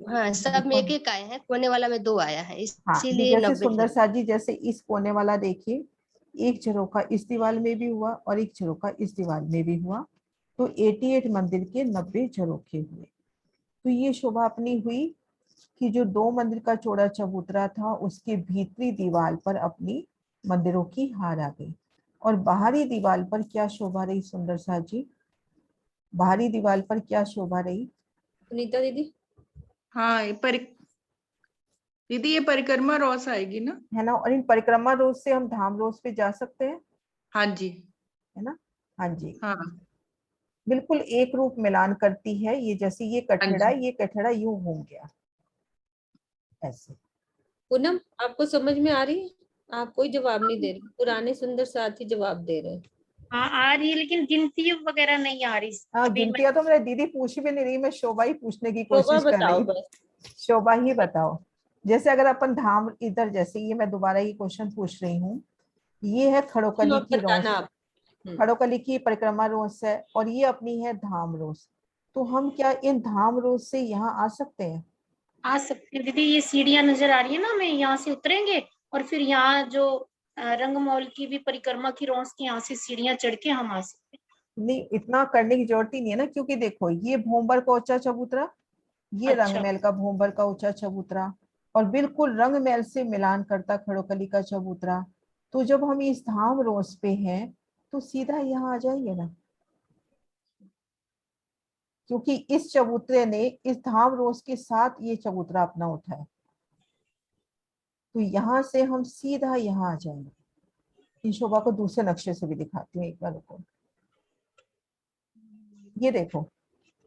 हाँ सब में देखो, एक आए हैं, कोने वाला में 2 आया है, हाँ ये इसीलिए जैसे 90 सुंदर झरोखे। सा जी, जैसे इस कोने वाला देखिए, एक झरोखा इस दीवार में भी हुआ और एक झरोखा इस दीवार में भी हुआ, तो 88 मंदिर के 90 झरोखे हुए। तो ये शोभा अपनी हुई कि जो 2 मंदिर का चौड़ा चबूतरा था उसके भीतरी दीवार पर अपनी मंदिरों की हार आ गई। और बाहरी दीवार पर क्या शोभा रही सुंदर सा जी? बाहरी दीवार पर क्या शोभा रही? सुनीता दीदी, हाँ दीदी ये परिक्रमा रोस आएगी ना? है ना। और इन परिक्रमा रोज से हम धाम रोज पे जा सकते हैं, हाँ जी। है ना। हाँ जी, हाँ बिल्कुल एक रूप मिलान करती है ये। जैसे ये हाँ कठड़ा, जी। ये कठड़ा यूं घूम गया ऐसे। पूनम आपको समझ में आ रही है? आप कोई जवाब नहीं दे रही, पुराने सुंदर साथी जवाब दे रहे हैं। हाँ आ रही है, लेकिन गिनती वगैरह नहीं आ रही हाँ अभी। गिनतियां तो मेरे दीदी पूछ भी नहीं रही, मैं शोभा ही पूछने की शोभा कोशिश कर रही बताओ हूँ। बस। शोभा ही बताओ। जैसे अगर अपन धाम इधर, जैसे ये मैं दोबारा ये क्वेश्चन पूछ रही हूँ, ये है खड़ोकली की बताना रोस, आप। खड़ोकली की परिक्रमा रोस है, और ये अपनी है धाम रोस। तो हम क्या इन धाम रोस से यहाँ आ सकते हैं? आ सकते हैं दीदी, ये सीढ़ियां नजर आ रही है ना, हमें यहाँ से उतरेंगे और फिर यहाँ जो रंगमहल की भी परिक्रमा की रोस की यहाँ से सीढ़ियां चढ़ के हम आ सकते हैं। नहीं, इतना करने की जरूरत ही नहीं है ना, क्योंकि देखो ये भोंबर का ऊंचा चबूतरा, ये अच्छा रंगमहल का भोंबर का ऊंचा चबूतरा, और बिल्कुल रंगमहल से मिलान करता खड़ोकली का चबूतरा। तो जब हम इस धाम रोस पे हैं तो सीधा यहाँ आ जाएंगे ना, क्योंकि इस चबूतरे ने इस धाम रोस के साथ ये चबूतरा अपना उठाया। तो यहाँ से हम सीधा यहाँ आ जाएंगे। इन शोभा को दूसरे नक्शे से भी दिखाती हूँ एक बार को। ये देखो,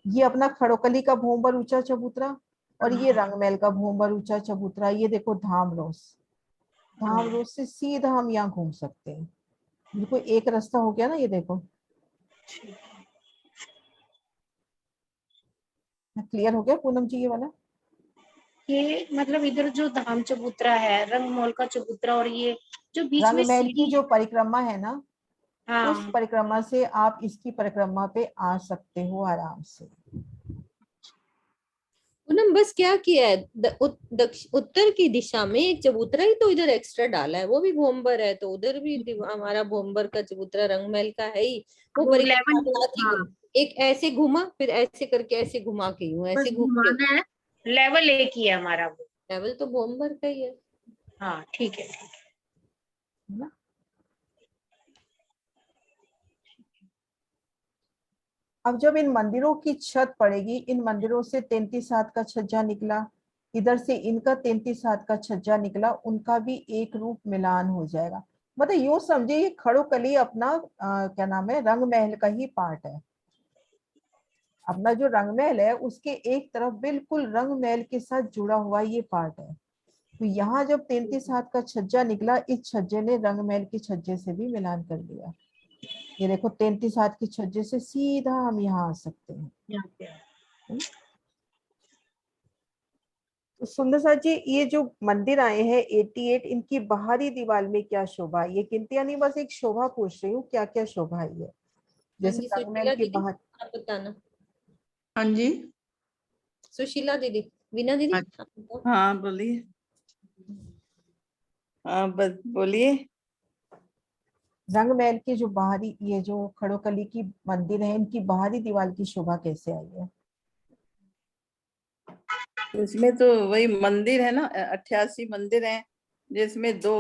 ये अपना खड़ोकली का भोंबर ऊंचा चबूतरा, और ये रंगमहल का भोंबर ऊंचा चबूतरा। ये देखो धाम रोस, धाम रोस से सीधा हम यहाँ घूम सकते हैं। बिल्कुल एक रास्ता हो गया ना, ये देखो। क्लियर हो गया पूनम जी ये वाला? ये मतलब इधर जो धाम चबूतरा है, रंगमहल का चबूतरा, और ये जो बीच में रंगमहल की सीढ़ी जो है। परिक्रमा है ना, उस हाँ परिक्रमा से आप इसकी परिक्रमा पे आ सकते हो आराम से। पूनम बस क्या किया है, उत्तर की दिशा में एक चबूतरा ही तो इधर एक्स्ट्रा डाला है, वो भी भोंबर है, तो उधर भी हमारा भोंबर का चबूतरा रंगमहल का है ही। वो वो परिक्रमा लेवल, साथ ही हाँ एक ऐसे घूमा, फिर ऐसे करके ऐसे घुमा के यूं बस ऐसे घूम के। घुमाना है, लेवल एक ही है हमारा वो। लेवल तो भोंबर का ही है। हाँ ठीक है। है ना? अब जब इन मंदिरों की छत पड़ेगी, इन मंदिरों से 33 हाथ का छज्जा निकला, इधर से इनका 33 हाथ का छज्जा निकला, उनका भी एक रूप मिलान हो जाएगा। मतलब यूं समझिए ये खड़ोकली अपना क्या नाम है, रंगमहल का ही पार्ट है। अपना जो रंगमहल है उसके एक तरफ बिल्कुल रंगमहल के साथ जुड़ा हुआ ये पार्ट है। तो यहाँ जब 33 हाथ का छज्जा निकला, इस छज्जे ने रंगमहल के छज्जे से भी मिलान कर दिया। ये देखो 33 हाथ के छज्जे से सीधा हम यहाँ आ सकते हैं। यहाँ पे तो सुंदर सा जी, ये जो मंदिर आए हैं 88, इनकी बाहरी दीवार में क्या शोभा है? ये गिनतियां नहीं, बस एक शोभा पूछ रही हूँ, क्या क्या शोभा है ये? हाँ जैसे जी रंगमहल सुशीला के दीदी, बाहर। आप बताना। हाँ जी। सुशीला दीदी, वीना दीदी, अच्छा। आप बताओ। हाँ बोलिए। हाँ बस बोलिए। रंगमहल के जो बाहरी, ये जो खड़ोकली की मंदिर है, इनकी बाहरी दीवार की शोभा कैसे आई है? इसमें तो वही मंदिर है ना, 88 मंदिर हैं, जिसमें 2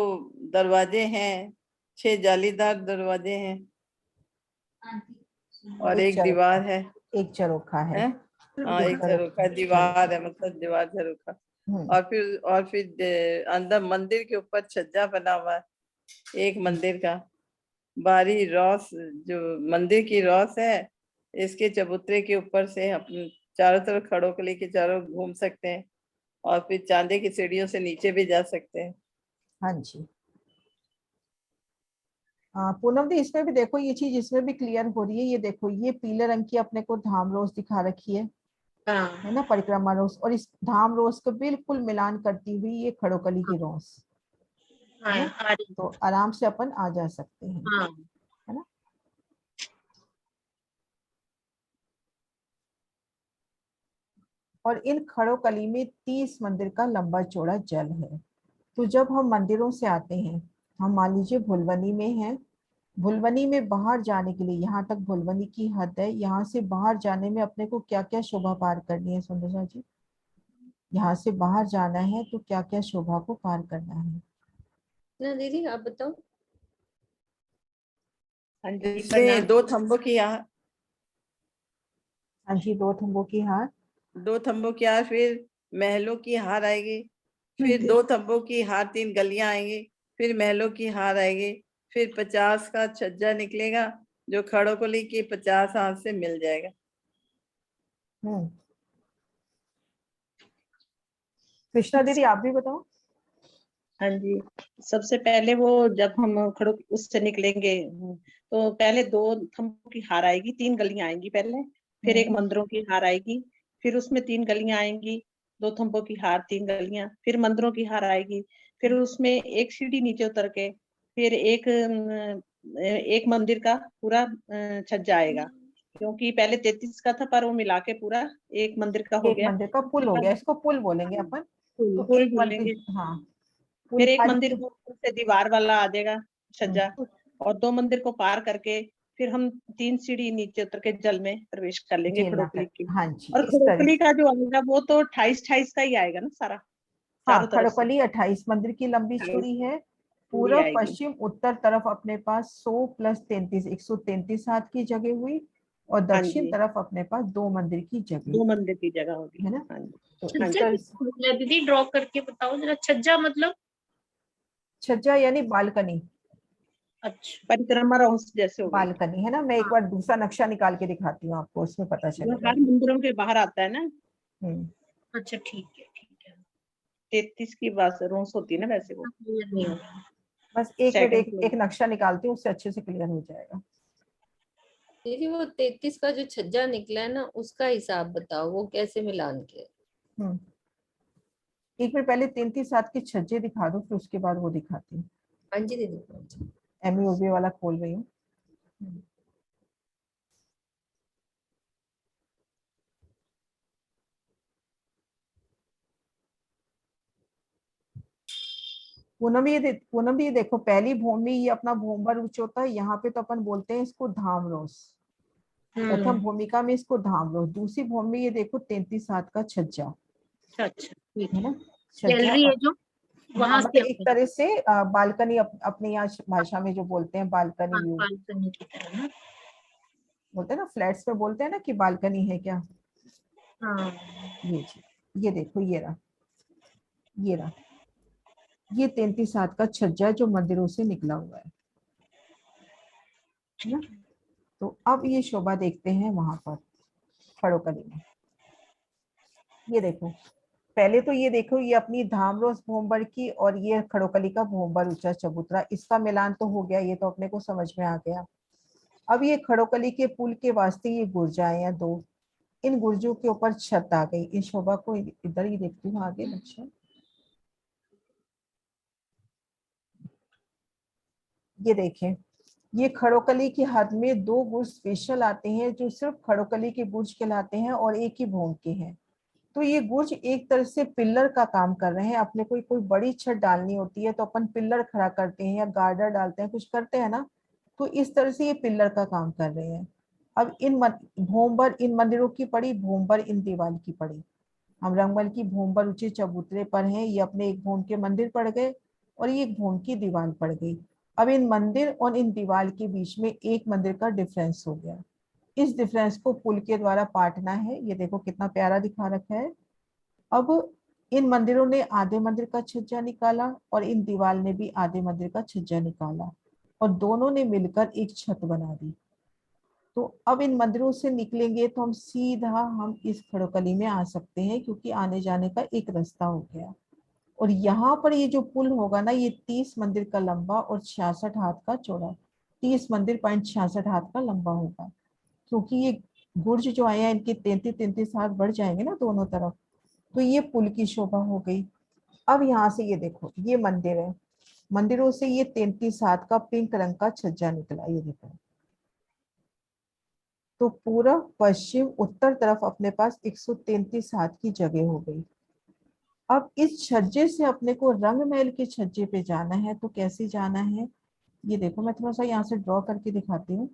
दरवाजे हैं, 6 जालीदार दरवाजे हैं, और एक एक चरोखा, दीवार है। एक चरोखा है। हाँ एक झरोखा दीवार है, मतलब दीवार झरोखा। हम्म, और फिर अंदर मंदिर के ऊपर छज्जा बना हुआ है, एक मंदिर का। बाहरी रॉस, जो मंदिर की रॉस है, इसके चबूतरे के ऊपर से अपने चारों तरफ खड़ोकली के चारों घूम सकते हैं, और फिर चांदी की सीढ़ियों से नीचे भी जा सकते हैं। हाँ जी। पूनम दी, इसमें भी देखो ये चीज इसमें भी क्लियर हो रही है। ये देखो, ये पीले रंग की अपने को धाम रोज दिखा रखी है हाँ ना, परिक्रमा रोज, और इस धाम रोज को बिल्कुल मिलान करती हुई ये खड़ोकली की रोज। हाँ, आ रही तो आराम से अपन आ जा सकते हैं, हाँ। है ना। और इन खड़ो कली में 30 मंदिर का लंबा चौड़ा जल है। तो जब हम मंदिरों से आते हैं, हम मान लीजिए भुलवनी में हैं, भुलवनी में बाहर जाने के लिए, यहाँ तक भुलवनी की हद है, यहाँ से बाहर जाने में अपने को क्या क्या शोभा पार करनी है सुंदर जी? यहाँ से बाहर जाना है तो क्या क्या शोभा को पार करना है ना दीदी आप बताओ। हाँ जी, इसमें 2 थंबों की यहाँ, हाँ जी, 2 थंबों की हार, 2 थंबों की हार, फिर महलों की हार आएगी, फिर मंदिर। 2 थंबों की हार, 3 गलियां आएंगी, फिर महलों की हार आएगी, फिर 50 का छज्जा निकलेगा जो खड़ो कली की 50 हाथ से मिल जाएगा। कृष्णा दीदी आप भी बताओ। हाँ जी, सबसे पहले वो जब हम खड़ो उससे निकलेंगे तो पहले 2 थंबों की हार आएगी, 3 गलियां आएंगी पहले, फिर एक मंदिरों की हार आएगी, फिर उसमें 3 गलियां आएंगी, 2 थंबों की हार, 3 गलियां, फिर मंदिरों की हार आएगी, फिर उसमें एक सीढ़ी नीचे उतर के फिर एक मंदिर का पूरा छज्जा आएगा, क्योंकि पहले 33 का था पर वो मिला के पूरा एक मंदिर का हो एक गया। मंदिर का पुल हो गया, इसको पुल बोलेंगे अपन। तो पुल एक बोलेंगे। मंदिर, हाँ फिर पुल एक आज मंदिर को ऊपर से दीवार वाला आ जाएगा छज्जा, और 2 मंदिर को पार करके फिर हम 3 सीढ़ी नीचे उतर के जल में प्रवेश कर लेंगे जेल ना खड़ोकली कर, की। हाँ जी और इस तरह खड़ोकली से। का जो आएगा वो तो 28 का ही आएगा ना सारा, हाँ चारों तरफ से खड़कली 28 मंदिर की लंबी 28 चौड़ी है। पूरी पूर्व आएगी। पश्चिम उत्तर तरफ अपने पास 100 + 33 133 हाथ की जगह हुई, और हाँ दक्षिण जी, तरफ अपने पास 2 मंदिर की जगह, 2 मंदिर की जगह होगी। है ना। हाँ जी, तो इस छज्जा तरह से किसको बोलते हैं दीदी, ड्रॉ करके बताओ जरा, छज्जा मतलब? छज्जा यानी बालकनी, अच्छा। परिक्रमा राउंड जैसे हो गई, बालकनी है ना। मैं एक हाँ, बार दूसरा नक्शा निकाल के दिखाती हूँ आपको, उसमें पता वो चलेगा। हर मंदिरों के बाहर आता है ना। हम्म अच्छा ठीक है ठीक है। 33 की बात राउंड होती है ना वैसे वो क्लियर नहीं हो रहा। बस एक मिनट, सेकंड एक फ्लोर। नक्शा निकालती हूँ, उससे अच्छे से क्लियर हो जाएगा। दीदी वो 33 का जो छज्जा निकला है ना, उसका हिसाब बताओ, वो कैसे मिलान के? हम्म एक मिनट, पहले 33 हाथ के छज्जे दिखा दो, फिर उसके बाद वो दिखाती हूँ। हाँ जी दीदी। एमईओबी वाला खोल रही हूँ। पूनम भी ये देखो, पहली भूमि ये अपना भूमबर उच्च होता है, यहाँ पे तो अपन बोलते हैं इसको धामरोस। प्रथम भूमिका में इसको धामरोस, दूसरी भूमि ये देखो 33 हाथ का छज्जा, अच्छा अच्छा ठीक है है। ना। छज्जा गैलरी है और जो, हाँ वहां से मतलब एक हमने तरह से बालकनी, अपने यहाँ भाषा में जो बोलते हैं बालकनी व्यू, बालकनी की तरह ना। बोलते हैं ना फ्लैट्स में बोलते हैं ना कि बालकनी है क्या। हाँ ये जी, ये देखो, ये रहा, ये रहा, ये 33 हाथ का छज्जा जो मंदिरों से निकला हुआ है ना। तो अब ये शोभा देखते हैं वहां पर खड़ोकली में। ये देखो, पहले तो ये देखो, ये अपनी धामरोस भोंबर की और ये खड़ोकली का भोंबर ऊंचा चबूतरा, इसका मिलान तो हो गया, ये तो अपने को समझ में आ गया। अब ये खड़ोकली के पुल के वास्ते ये गुर्जाएं हैं 2, इन गुर्जों के ऊपर छत आ गई। इन शोभा को इधर ही देखती हूँ आगे नक्शा। ये देखें, ये खड़ोकली की हद में 2 बुर्ज स्पेशल आते हैं जो सिर्फ खड़ोकली के बुर्ज कहलाते हैं और एक ही भोंग के हैं। तो ये बुर्ज एक तरह से पिल्लर का काम कर रहे हैं। अपने कोई बड़ी छत डालनी होती है तो अपन पिल्लर खड़ा करते हैं या गार्डर डालते हैं, कुछ करते हैं ना, तो इस तरह से ये पिल्लर का काम कर रहे हैं। अब भोंबर इन मंदिरों की पड़ी, भोंबर इन दीवार की पड़ी। हम रंगमल की भोंबर ऊंचे चबूतरे पर हैं, ये अपने एक भोम के मंदिर पड़ गए और ये एक भोम की दीवार पड़ गई। अब इन मंदिर और इन दीवार के बीच में एक मंदिर का डिफरेंस हो गया। इस डिफरेंस को पुल के द्वारा पाटना है। ये देखो कितना प्यारा दिखा रखा है। अब इन मंदिरों ने आधे मंदिर का छज्जा निकाला और इन दीवार ने भी आधे मंदिर का छज्जा निकाला और दोनों ने मिलकर एक छत बना दी। तो अब इन मंदिरों से निकलेंगे तो हम सीधा हम इस खड़ोकली में आ सकते हैं, क्योंकि आने जाने का एक रास्ता हो गया। और यहाँ पर ये जो पुल होगा ना, ये 30 मंदिर का लंबा और 66 हाथ का चौड़ा, 30 मंदिर 66 हाथ का लंबा होगा। क्योंकि ये गुर्ज जो आया इनके 33-33 हाथ बढ़ जाएंगे ना दोनों तरफ, तो ये पुल की शोभा हो गई। अब यहाँ से ये देखो, ये मंदिर है, मंदिरों से ये 33 हाथ का पिंक रंग का छज्जा निकला, ये देखो। तो पूरा पश्चिम उत्तर तरफ अपने पास 133 हाथ की जगह हो गई। अब इस छज्जे से अपने को रंग महल के छज्जे पे जाना है, तो कैसे जाना है ये देखो। मैं थोड़ा सा यहाँ से ड्रॉ करके दिखाती हूँ।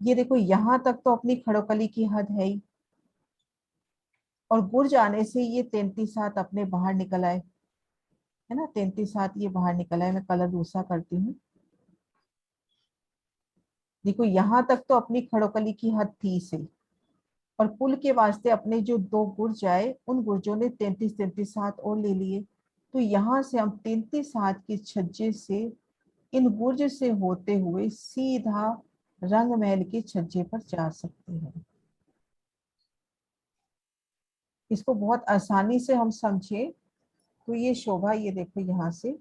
ये देखो, यहाँ तक तो अपनी खड़ोकली की हद है ही, और गुर्ज आने से ये 33 हाथ अपने बाहर निकल आए, है ना। 33 हाथ ये बाहर निकल आए। मैं कलर दूसरा करती हूँ। देखो, यहाँ तक तो अपनी खड़ोकली की हद थी से, और पुल के वास्ते अपने जो 2 गुर्ज आए, उन गुर्जों ने 33 हाथ और ले लिए। तो यहाँ से हम 33 हाथ के छज्जे से इन गुर्ज से होते हुए सीधा रंग महल के छज्जे पर जा सकते हैं। इसको बहुत आसानी से हम समझे तो ये शोभा, ये देखो यहाँ से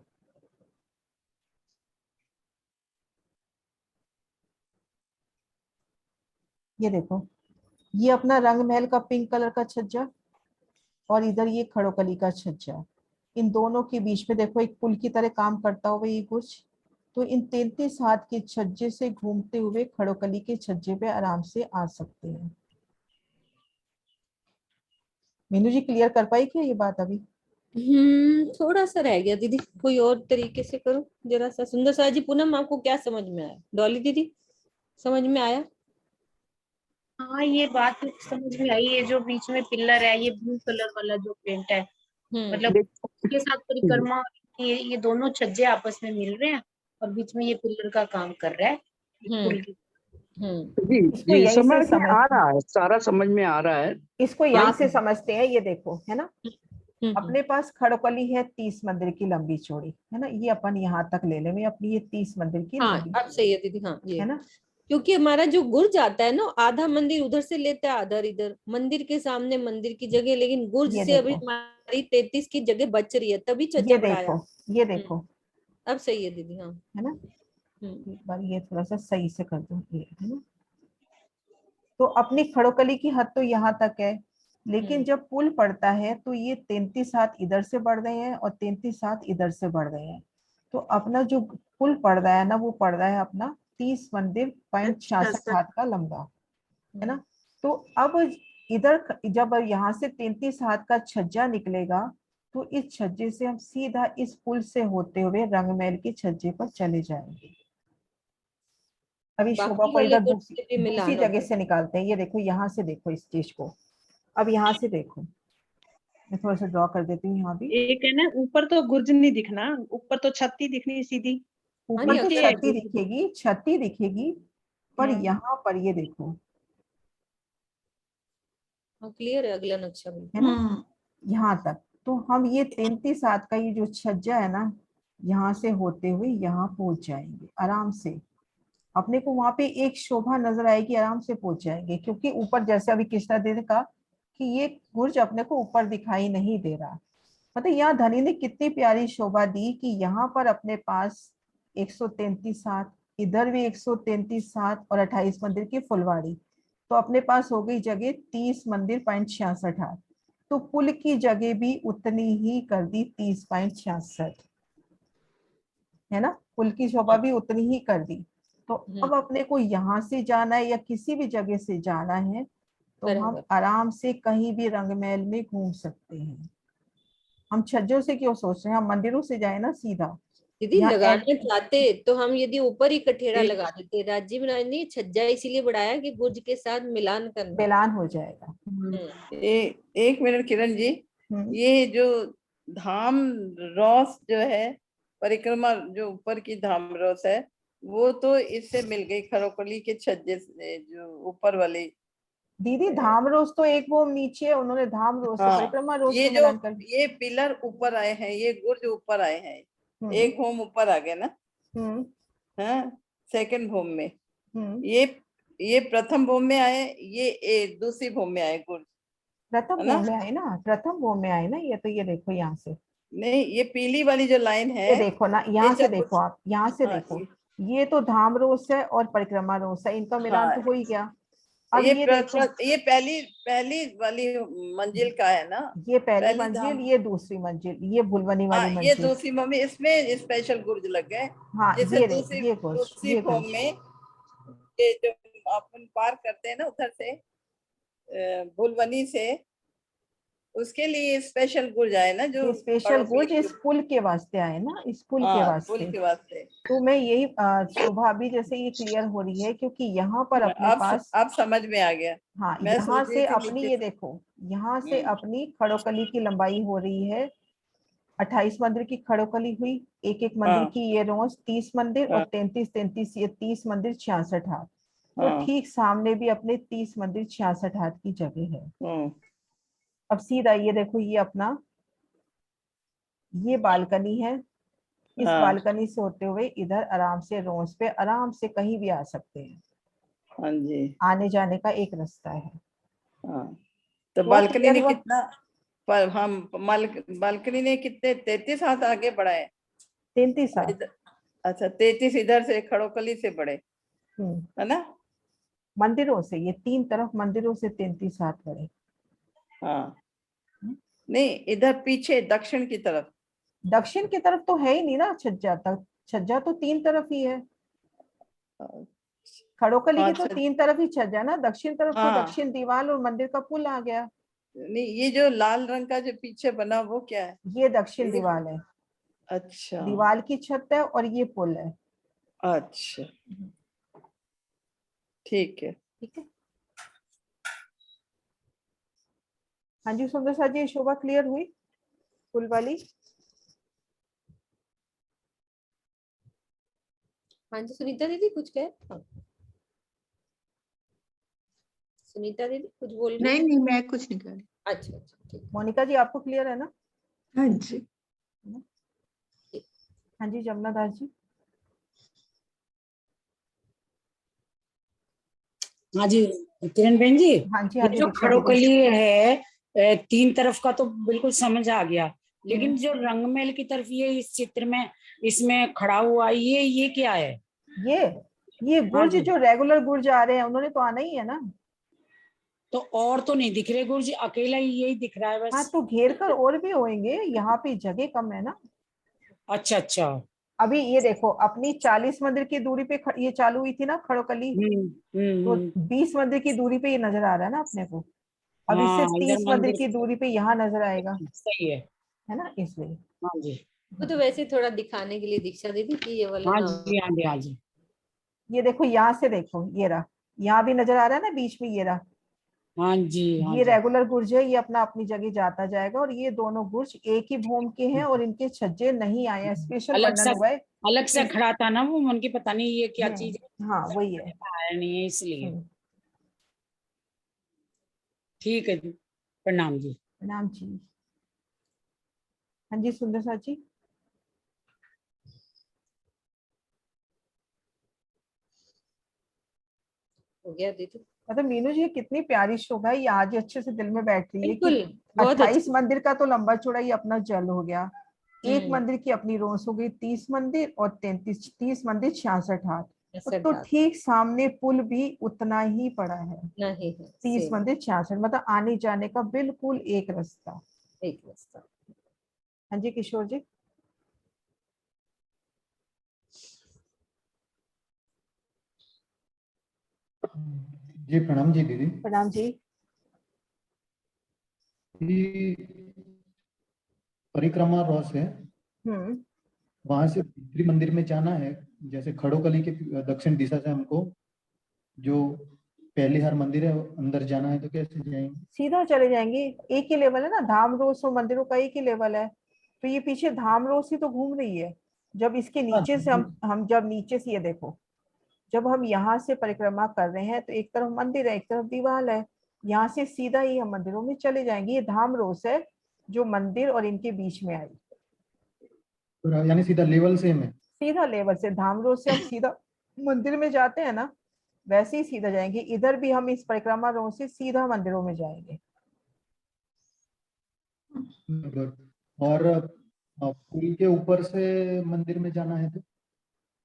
ये देखो, ये अपना रंग महल का पिंक कलर का छज्जा, और इधर ये खड़ोकली का छज्जा। इन दोनों के बीच में देखो एक पुल की तरह काम करता हुआ ये गुर्ज। तो इन 33 हाथ के छज्जे से घूमते हुए खड़ोकली के छज्जे पे आराम से आ सकते हैं। मीनू जी क्लियर कर पाई क्या ये बात अभी? थोड़ा सा रह गया दीदी, कोई और तरीके से करो जरा सा। सुंदर सा जी, पूनम आपको क्या समझ में आया? डॉली दीदी समझ में आया? हाँ, ये बात तो समझ में आई। ये जो बीच में पिलर है, ये ब्लू कलर वाला जो पेंट है, मतलब उसके साथ परिक्रमा, ये दोनों छज्जे आपस में मिल रहे हैं और बीच में ये पिलर का काम कर रहा है पुल की। जी इसको जी, यहीं समझ से में आ रहा है, सारा समझ में आ रहा है। इसको यहाँ से समझते हैं। ये देखो, है ना, हम्म अपने पास खड़ोकली है 30 मंदिर की लंबी चौड़ी, है ना। ये अपन यहाँ तक ले लेंगे अपनी, ये 30 मंदिर की हाँ, लंबी, अब सही है दीदी। हाँ, ये है ना। क्योंकि हमारा जो गुर्ज आता है ना, आधा मंदिर उधर से लेते हैं, आधा इधर। मंदिर के सामने मंदिर की जगह, लेकिन गुर्ज ये से अभी देखो, हमारी 33 की जगह बच रही है, तभी ये छज्जा बढ़ाया। देखो, ये देखो, अब सही है दीदी। हाँ, है ना। एक बार ये थोड़ा सा सही से कर दो, ये है ना। तो अपनी खड़ोकली की हद तो यहाँ तक है, लेकिन जब पुल पड़ता है तो ये 33 हाथ इधर से बढ़ गए हैं और 33 हाथ इधर से बढ़ गए हैं। तो अपना जो पुल पड़ रहा है ना, वो पड़ रहा है अपना 30 मंदिर 66 हाथ का लंबा, है ना। तो अब इधर जब यहाँ से 33 हाथ का छज्जा निकलेगा, तो इस छज्जे से हम सीधा इस पुल से होते हुए रंगमहल के छज्जे पर चले जाएंगे। अभी शोभा बाकी को वाले इधर गुर्ज से भी दूसरी मिलाना जगह से निकालते हैं। ये देखो, यहाँ से देखो इस चीज को। अब यहाँ से देखो, मैं थोड़ा सा ड्रॉ कर देती हूँ यहाँ भी। एक है ना, ऊपर तो गुर्ज नहीं दिखना, ऊपर तो छत ही दिखनी सीधी। ऊपर तो नीचे छत ही दिखेगी, छत ही दिखेगी, पर यहाँ पर ये देखो, क्लियर है अगला नक्शा भी, है ना, यहाँ तक। तो हम ये 33 हाथ का ये जो छज्जा है ना, यहाँ से होते हुए यहाँ पहुंच जाएंगे आराम से। अपने को वहां पे एक शोभा नजर आएगी, आराम से पहुंच जाएंगे। क्योंकि ऊपर जैसे अभी कृष्णा दीदी ने कहा कि ये गुर्ज अपने को ऊपर दिखाई नहीं दे रहा। मतलब यहाँ धनी ने कितनी प्यारी शोभा दी कि यहाँ पर अपने पास 133 हाथ, इधर भी 133 हाथ और 28 मंदिर की फुलवाड़ी। तो अपने पास हो गई जगह 30 मंदिर 66 हाथ। तो पुल की जगह भी उतनी ही कर दी, 30.66, है ना। पुल की शोभा भी उतनी ही कर दी। तो अब अपने को यहाँ से जाना है या किसी भी जगह से जाना है, तो हम आराम से कहीं भी रंगमहल में घूम सकते हैं। हम छज्जों से क्यों सोच रहे हैं, हम मंदिरों से जाए ना सीधा। दीदी लगाना चाहते तो हम यदि ऊपर ही कठेरा लगा देते। राजीव राज ने छज्जा इसीलिए बढ़ाया कि गुर्ज के साथ मिलान करना, मिलान हो जाएगा। एक मिनट किरण जी, ये जो धाम रॉस जो है, परिक्रमा जो ऊपर की धाम रॉस है, वो तो इससे मिल गई खड़ोकली के छज्जे से, जो ऊपर वाली। दीदी धाम रोज तो एक वो नीचे है, उन्होंने धाम रोज से परिक्रमा रोज ये से जो मिलान कर। ये पिलर ऊपर आए हैं, ये गुर्ज ऊपर आए हैं, एक होम ऊपर आ गया ना। हाँ, सेकंड भूम में ये प्रथम भूम में आए, ये दूसरी भूम में आए गुर्ज। प्रथम भूम में आए ना, प्रथम भूम में आए ना। ये तो ये देखो यहाँ से, नहीं, ये पीली वाली जो लाइन है, ये देखो ना, यहाँ से देखो आप, यहाँ से देखो, ये तो धाम रोस है और परिक्रमा रोस है, इनका मिलान तो हो ही गया। अब ये ये देखो, ये पहली वाली मंजिल का है ना? ये पहली पहली मंजिल, धाम। ये दूसरी मंजिल, ये भुलवनी हाँ, वाली ये मंजिल। दूसरी मम्मी, इसमें स्पेशल गुर्ज लग गए। हाँ जैसे ये दूसरी ये गुर्ज, दूसरी ये फॉर्म गुर्ज। में ये जो अपन पार करते हैं ना उधर से भुलवनी से, उसके लिए स्पेशल गुर्ज आए ना, जो ये स्पेशल खड़ोकली गुर्ज के इस पुल के वास्ते आए ना, इस पुल के हाँ, पुल वास्ते। के वास्ते। तो मैं यही शोभा अभी जैसे ये क्लियर हो रही है, क्योंकि यहाँ पर अपने पास, अब समझ में आ गया। हाँ मैं यहाँ सोच रही से थी अपनी, नीचे ये से। देखो यहाँ से अपनी खड़ोकली की लंबाई हो रही है 28 मंदिर की खड़ोकली हुई, एक एक मंदिर हाँ, की ये रोज 30 मंदिर, और हाँ, 33 ये 30 मंदिर 66 हाथ। तो हाँ, ठीक सामने भी अपने 30 मंदिर 66 हाथ की जगह है। हाँ, अब सीधा ये देखो, ये अपना ये बालकनी है, इस हाँ, बालकनी से होते हुए इधर आराम से रोज पे आराम से कहीं भी आ सकते हैं, हाँ जी, आने जाने का एक रास्ता है। हाँ। तो हुआ बालकनी क्लियर ने हुआ? कितना, पर हम बालकनी ने कितने 33 हाथ आगे बढ़ा है? 33 हाथ। अच्छा, 33 इधर से खड़ोकली से बढ़े, है ना? मंदिरों से, ये 3 तरफ मंदिरों से 33 हाथ बढ़े। हाँ, नहीं इधर पीछे दक्षिण की तरफ। दक्षिण की तरफ तो है ही नहीं ना छज्जा, तक छज्जा तो 3 तरफ ही है, खड़ोकली हाँ, की तो 3 तरफ ही छज्जा ना, दक्षिण तरफ तो हाँ, दक्षिण दीवार और मंदिर का पुल आ गया। नहीं ये जो लाल रंग का जो पीछे बना वो क्या है? ये दक्षिण ये- दीवार है, अच्छा, दीवार की छत है, और ये पुल है। अच्छा, ठीक है। ठीक है, हाँ जी सुंदर सा जी, शोभा क्लियर हुई पुल वाली? हाँ जी, सुनीता दीदी कुछ कहे? हाँ। सुनीता दीदी कुछ बोल रही? नहीं नहीं, मैं कुछ नहीं कर रही। अच्छा अच्छा, ठीक। मोनिका जी आपको क्लियर है ना? हाँ जी। हाँ जी जमुना दास जी। हाँ जी किरण बहन जी, हाँ जी, ये हाँ जी जो दीक्षा दीदी। खड़ोकली है 3 तरफ का तो बिल्कुल समझ आ गया, लेकिन जो रंगमहल की तरफ ये इस चित्र में इसमें खड़ा हुआ ये क्या है? ये हाँ गुर्ज जी, जो रेगुलर गुर्ज आ रहे हैं, उन्होंने तो आना ही है ना। तो और तो नहीं दिख रहे गुरु जी, अकेला ही यही दिख रहा है हाँ बस। तो घेर कर और भी होंगे, यहाँ पे जगह कम है ना। अच्छा अच्छा। अभी ये देखो, अपनी 40 मंदिर की दूरी पे ये चालू हुई थी ना खड़ोकली, तो हम्म। 20 मंदिर की दूरी पे ये नजर आ रहा है ना अपने को। अब इससे हाँ इधर 30 मंदिर मंदिर की दूरी पे यहाँ नजर आएगा, सही है ना, इसलिए। हाँ जी, वो तो वैसे थोड़ा दिखाने के लिए दीक्षा दीदी की ये वाला हाँ ना। जी, हाँ जी, हाँ जी। ये देखो यहाँ से देखो, ये रहा, यहाँ भी नजर आ रहा है ना बीच में, ये रहा, हाँ जी, हाँ ये जी। रेगुलर गुर्ज है, ये अपना अपनी जगह जाता जाएगा, और ये दोनों गुर्ज एक ही भूम के हैं, और इनके छज्जे नहीं आए हैं, स्पेशल वर्णन हुआ है। अलग सा खड़ा था ना वो, मन की पता नहीं ये क्या चीज हाँ वही है। आया नहीं है इसलिए। हम्म, ठीक है जी, प्रणाम जी। प्रणाम जी। हाँ जी सुंदर सा जी। हो गया दीदी? मतलब मीनू जी, ये कितनी प्यारी शोभा है, ये आज ही अच्छे से दिल में बैठ रही है बिल्कुल, कि बहुत 28 अच्छा। मंदिर का तो लंबा चौड़ा ही अपना जल हो गया, एक हम्म, मंदिर की अपनी रोस हो गई 30 मंदिर, और 30 मंदिर 66 हाथ। असर तो डाल ठीक सामने पुल भी उतना ही पड़ा है, नहीं है 30 सेम मंदिर 66, मतलब आने जाने का बिल्कुल एक रास्ता। एक रास्ता। हाँ जी किशोर जी। जी प्रणाम जी दीदी। प्रणाम जी। ये परिक्रमा रॉस है, वहां से भीतरी मंदिर में जाना है, जैसे खड़ोकली के दक्षिण दिशा से हमको जो पहली हर मंदिर है अंदर जाना है, तो कैसे जाएंगे? सीधा चले जाएंगे, एक ही लेवल है ना, धाम रोस और मंदिरों का एक ही लेवल है, तो ये पीछे धाम रोस ही तो घूम रही है। जब इसके नीचे से हम जब नीचे से ये देखो, जब हम यहाँ से परिक्रमा कर रहे हैं, तो एक तरफ मंदिर है, एक तरफ दीवार है, यहाँ से सीधा ही हम मंदिरों में चले जाएंगे। ये धाम रोस है जो मंदिर और इनके बीच में आई, यानी सीधा लेवल सेम है? सीधा लेवल से धाम रोस से हम सीधा मंदिर में जाते हैं ना, वैसे ही सीधा जाएंगे। इधर भी हम इस परिक्रमा रोड से सीधा मंदिरों में जाएंगे। और पुल के ऊपर से मंदिर में जाना है तो?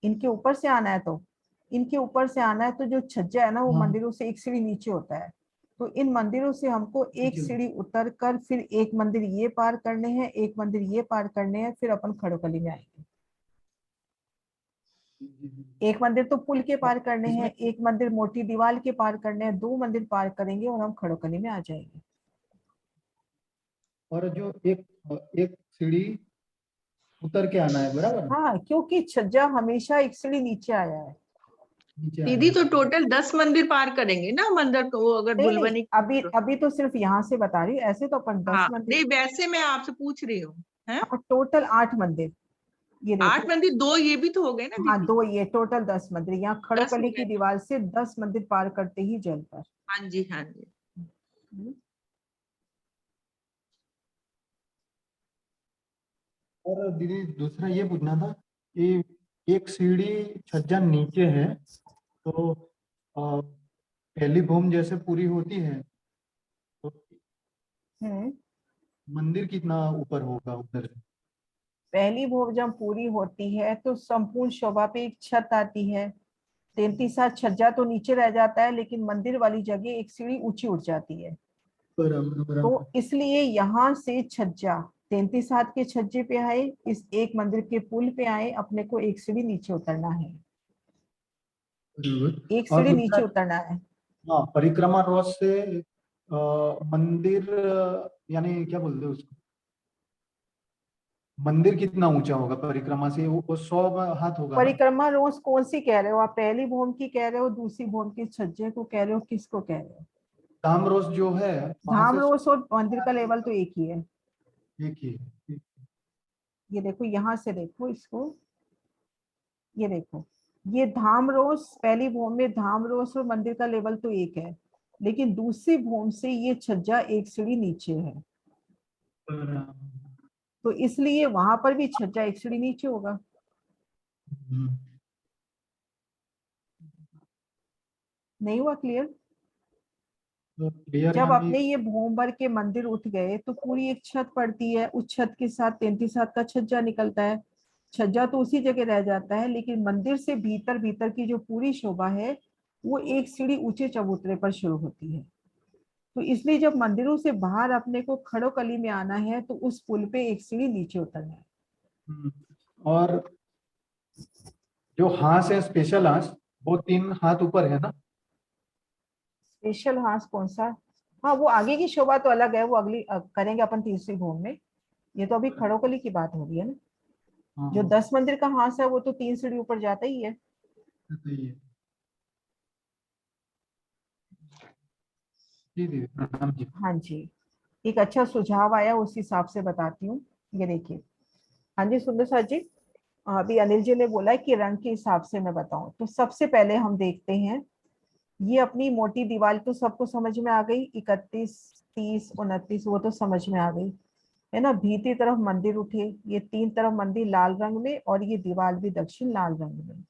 इनके ऊपर से आना है तो इनके ऊपर से आना है तो जो छज्जा है ना वो हाँ। मंदिरों से एक सीढ़ी नीचे होता है। तो इन मंदिरों से हमको एक नीचे। सीढ़ी उतर कर फिर एक मंदिर ये पार करने हैं, एक मंदिर ये पार करने हैं, फिर अपन खड़ोकली में आएंगे। एक मंदिर तो पुल के पार करने हैं, एक मंदिर मोटी दीवार के पार करने हैं, 2 मंदिर पार करेंगे और हम खड़ोकली में आ जाएंगे। और जो एक सीढ़ी उतर के आना है, बराबर। हाँ, क्योंकि छज्जा हमेशा एक सीढ़ी नीचे आया है। नीचे आना दीदी है। तो टोटल 10 मंदिर पार करेंगे ना मंदिर को, वो अगर नहीं नहीं, बुलबनी अभी तो सिर्फ यहाँ से बता रही हूँ, ऐसे तो अपन 10 हाँ मंदिर। नहीं, वैसे मैं आपसे पूछ रही हूँ। हैं? हाँ, टोटल 8 मंदिर। ये 8 देखो, मंदिर, 2 ये भी तो हो गए ना हाँ दीदी। 2, ये टोटल 10 मंदिर। यहाँ 10 हो खड़ोकली की गए। दीवार से 10 मंदिर पार करते ही जल पर। हाँ जी, हाँ जी। और दीदी दूसरा ये पूछना था कि एक सीढ़ी छज्जा नीचे है तो पहली भूम जैसे पूरी होती है तो मंदिर कितना ऊपर होगा उधर से? पहली भोग जब पूरी होती है तो संपूर्ण शोभा पे एक छत आती है। 33 छज्जा तो नीचे रह जाता है, लेकिन मंदिर वाली जगह एक सीढ़ी ऊंची उठ जाती है। बराबर। तो इसलिए यहाँ से छज्जा 33 हाथ के छज्जे पे आए, इस एक मंदिर के पुल पे आए, अपने को एक सीढ़ी नीचे उतरना है। एक और सीढ़ी दूसरा, नीचे उतरना है। हाँ, परिक्रमा रोज से मंदिर यानी क्या बोलते हैं उसको, मंदिर कितना ऊंचा होगा परिक्रमा से? वो 100 हाथ होगा ना? परिक्रमा रोज कौन सी कह रहे हो आप? पहली भूम की कह रहे हो, दूसरी भूम के छज्जे को कह रहे हो, किसको कह रहे हो? धाम रोज जो है वहां धाम से रोज और मंदिर का लेवल तो एक ही है। एक ही है। ये देखो, यहाँ से देखो इसको, ये देखो, ये धाम रोज, पहली भूम में धाम रोज और मंदिर का लेवल तो एक है, लेकिन दूसरी भूम से ये छज्जा एक सीढ़ी नीचे है। तो इसलिए वहां पर भी छज्जा एक सीढ़ी नीचे होगा। नहीं हुआ क्लियर? तो क्लियर जब यानी अपने ये भूम भर के मंदिर उठ गए तो पूरी एक छत पड़ती है, उस छत के साथ 33 हाथ का छज्जा निकलता है। छज्जा तो उसी जगह रह जाता है, लेकिन मंदिर से भीतर भीतर की जो पूरी शोभा है वो एक सीढ़ी ऊंचे चबूतरे पर शुरू होती है। तो इसलिए जब मंदिरों से बाहर अपने को खड़ोकली में आना है तो उस पुल पे एक सीढ़ी नीचे उतरना है। और जो हाथ है स्पेशल हाथ, वो 3 हाथ ऊपर है ना? स्पेशल हाथ कौन सा? हाँ, वो आगे की शोभा तो अलग है, वो अगली करेंगे अपन तीसरी भूम में। ये तो अभी खड़ोकली की बात हो रही है ना। जो 10 मंदिर का हाथ है वो तो 3 सीढ़ी ऊपर जाता ही है। हाँ जी, एक अच्छा सुझाव आया, उस हिसाब से बताती हूँ। ये देखिए, हाँ जी सुंदर सर जी, अभी अनिल जी ने बोला है कि रंग के हिसाब से मैं बताऊं, तो सबसे पहले हम देखते हैं, ये अपनी मोटी दीवार तो सबको समझ में आ गई, 31, 30, 29 वो तो समझ में आ गई है ना। भीतरी तरफ मंदिर उठे, ये 3 तरफ मंदिर लाल रंग में और ये दीवार भी दक्षिण लाल रंग में।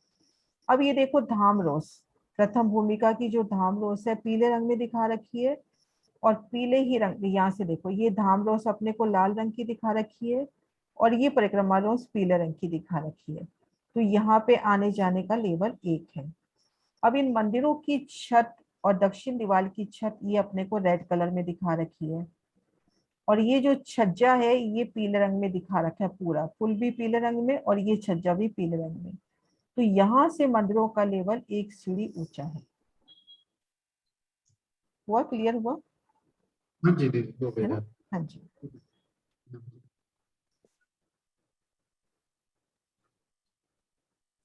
अब ये देखो धाम रोस, प्रथम भूमिका की जो धाम रोस है पीले रंग में दिखा रखी है, और पीले ही रंग, यहाँ से देखो ये धाम रोस अपने को लाल रंग की दिखा रखी है, और ये परिक्रमा रोस पीले रंग की दिखा रखी है। तो यहाँ पे आने जाने का लेवल 1 है। अब इन मंदिरों की छत और दक्षिण दीवार की छत ये अपने को रेड कलर में दिखा रखी है, और ये जो छज्जा है ये पीले रंग में दिखा रखा है, पूरा पुल भी पीले रंग में और ये छज्जा भी पीले रंग में। तो यहाँ से मंदिरों का लेवल 1 सीढ़ी ऊंचा है। हुआ क्लियर हुआ? हाँ जी दीदी, हो है ना? गया। हाँ जी।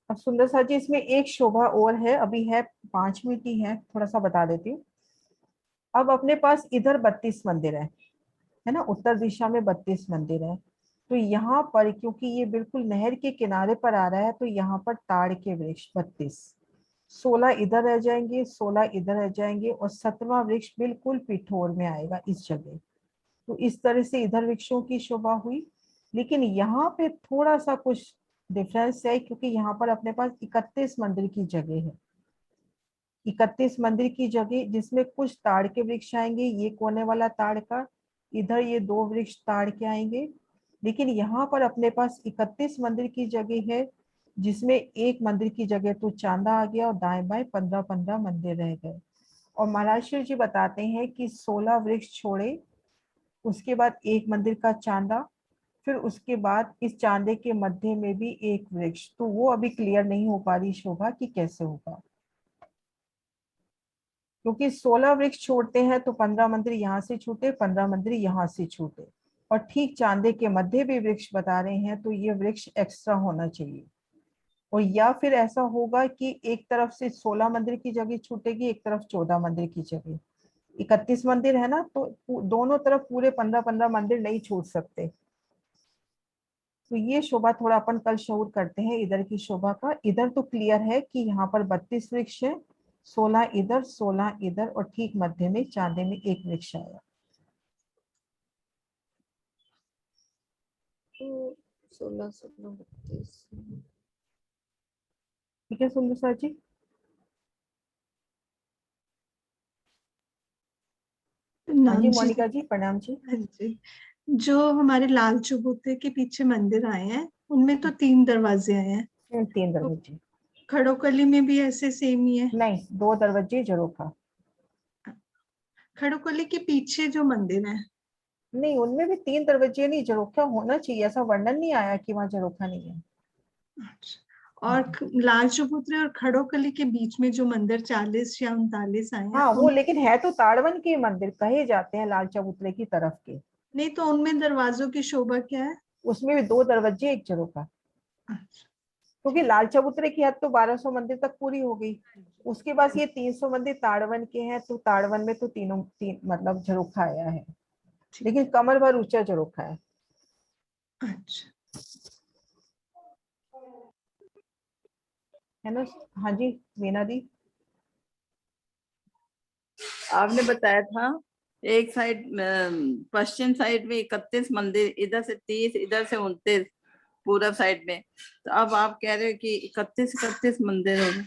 अब सुंदर सा जी, इसमें एक शोभा और है, अभी है 5 मिनट ही है, थोड़ा सा बता देती हूँ। अब अपने पास इधर 32 मंदिर है ना, उत्तर दिशा में 32 मंदिर है। तो यहाँ पर क्योंकि ये बिल्कुल नहर के किनारे पर आ रहा है, तो यहाँ पर ताड़ के वृक्ष 32, 16 इधर रह जाएंगे, 16 इधर रह जाएंगे, और 17वां वृक्ष बिल्कुल पिठोर में आएगा इस जगह। तो इस तरह से इधर वृक्षों की शोभा हुई। लेकिन यहाँ पे थोड़ा सा कुछ डिफरेंस है, क्योंकि यहाँ पर अपने पास 31 मंदिर की जगह है, 31 मंदिर की जगह, जिसमें कुछ ताड़ के वृक्ष आएंगे, ये कोने वाला ताड़ का, इधर ये 2 वृक्ष ताड़ के आएंगे। लेकिन यहाँ पर अपने पास 31 मंदिर की जगह है, जिसमें एक मंदिर की जगह तो चांदा आ गया और दाएं बाएं 15-15 मंदिर रह गए। और महाराज शिव जी बताते हैं कि 16 वृक्ष छोड़े, उसके बाद एक मंदिर का चांदा, फिर उसके बाद इस चांदे के मध्य में भी एक वृक्ष। तो वो अभी क्लियर नहीं हो पा रही शोभा कि कैसे होगा, क्योंकि 16 वृक्ष छोड़ते हैं तो 15 मंदिर यहाँ से छूटे, 15 मंदिर यहाँ से छूटे, और ठीक चांदे के मध्य भी वृक्ष बता रहे हैं, तो ये वृक्ष एक्स्ट्रा होना चाहिए। और या फिर ऐसा होगा कि एक तरफ से 16 मंदिर की जगह छूटेगी, एक तरफ 14 मंदिर की जगह। 31 मंदिर है ना, तो दोनों तरफ पूरे 15-15 मंदिर नहीं छूट सकते। तो ये शोभा थोड़ा अपन कल शोर करते हैं इधर की शोभा का। इधर तो क्लियर है कि यहाँ पर 32 वृक्ष है, 16 इधर 16 इधर, और ठीक मध्य में चांदे में एक वृक्ष आया। तो 16 16 32। ठीक है सुंदर सर जी। हाँ नाम जी जी, मोनिका जी, प्रणाम जी। हाँ जी। जो हमारे लाल चबूतरे के पीछे मंदिर आए हैं, उनमें तो 3 दरवाजे आए हैं। 3 तो दरवाजे खड़ोकली में भी ऐसे सेम ही है? नहीं, 2 दरवाजे झरोखा। खड़ोकली के पीछे जो मंदिर है, नहीं, उनमें भी 3 दरवाजे नहीं, झरोखा होना चाहिए, ऐसा वर्णन नहीं आया कि वहाँ झरोखा नहीं है। और लाल चबूतरे और खड़ोकली के बीच में जो मंदिर 40 या 39 आए हैं, हाँ वो लेकिन है तो ताड़वन के मंदिर कहे जाते हैं लाल चबूतरे की तरफ के। नहीं तो उनमें दरवाजों की शोभा क्या है? उसमें भी 2 दरवाजे एक झरोखा, क्योंकि लाल चबूतरे की हद तो 1200 मंदिर तक पूरी हो गई। उसके बाद ये 300 मंदिर ताड़वन के हैं, तो ताड़वन में तो तीन मतलब झरोखा आया है, लेकिन कमर भर ऊंचा झरोखा है। अच्छा, है ना। हाँ जी मीना दी, आपने बताया था एक साइड पश्चिम साइड में 31 मंदिर, इधर से 30, इधर से 29 पूरब साइड में। तो अब आप कह रहे हो कि 31 मंदिर हो गए।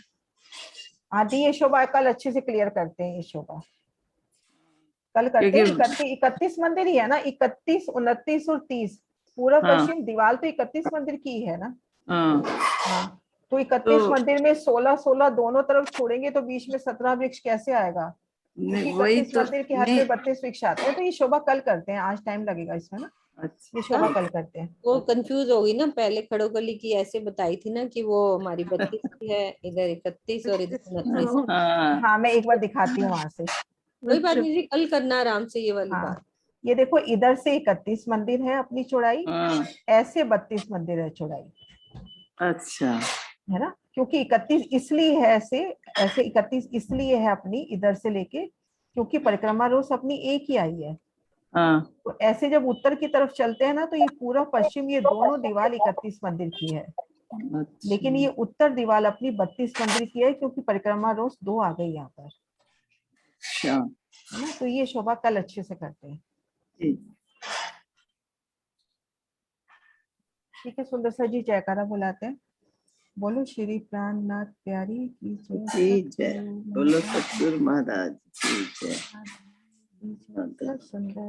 हाँ दी, ये शोभा कल अच्छे से क्लियर करते हैं, ये शोभा कल करते हैं। 31 मंदिर ही है ना, 31, 29 और 30 पूरा पश्चिम दीवार तो 31 मंदिर की है ना। हाँ तो 31 मंदिर में 16-16 दोनों तरफ छोड़ेंगे तो बीच में 17 वृक्ष कैसे आएगा? वही 31 तो मंदिर के हाथ में 32 वृक्ष आते हैं। तो ये शोभा कल करते हैं, आज टाइम लगेगा इसमें ना। ये शोभा कल करते हैं। वो कंफ्यूज होगी ना, पहले खड़ोकली की ऐसे बताई थी ना कि वो हमारी 32 की है, इधर 31 और इधर 29। हाँ मैं एक बार दिखाती हूँ वहां से। कोई बात नहीं जी, कल करना आराम से ये वाली बात। ये देखो इधर से 31 मंदिर है अपनी चौड़ाई, ऐसे 32 मंदिर है चौड़ाई। अच्छा है ना, क्योंकि 31 इसलिए है ऐसे 31 इसलिए है अपनी इधर से लेके, क्योंकि परिक्रमा रोज अपनी एक ही आई है। तो ऐसे जब उत्तर की तरफ चलते हैं ना, तो ये पूरा पश्चिम ये दोनों दीवार 31 मंदिर की है। अच्छा। लेकिन ये उत्तर दीवार अपनी 32 मंदिर की है, क्योंकि परिक्रमा रोज 2 आ गई यहाँ पर। अच्छा, है ना, तो ये शोभा कल अच्छे से करते हैं। ठीक है सुंदर सर जी, जयकारा बुलाते हैं। बोलो श्री प्राणनाथ प्यारी की जय। बोलो सतगुरु महाराज की जय। सुंदर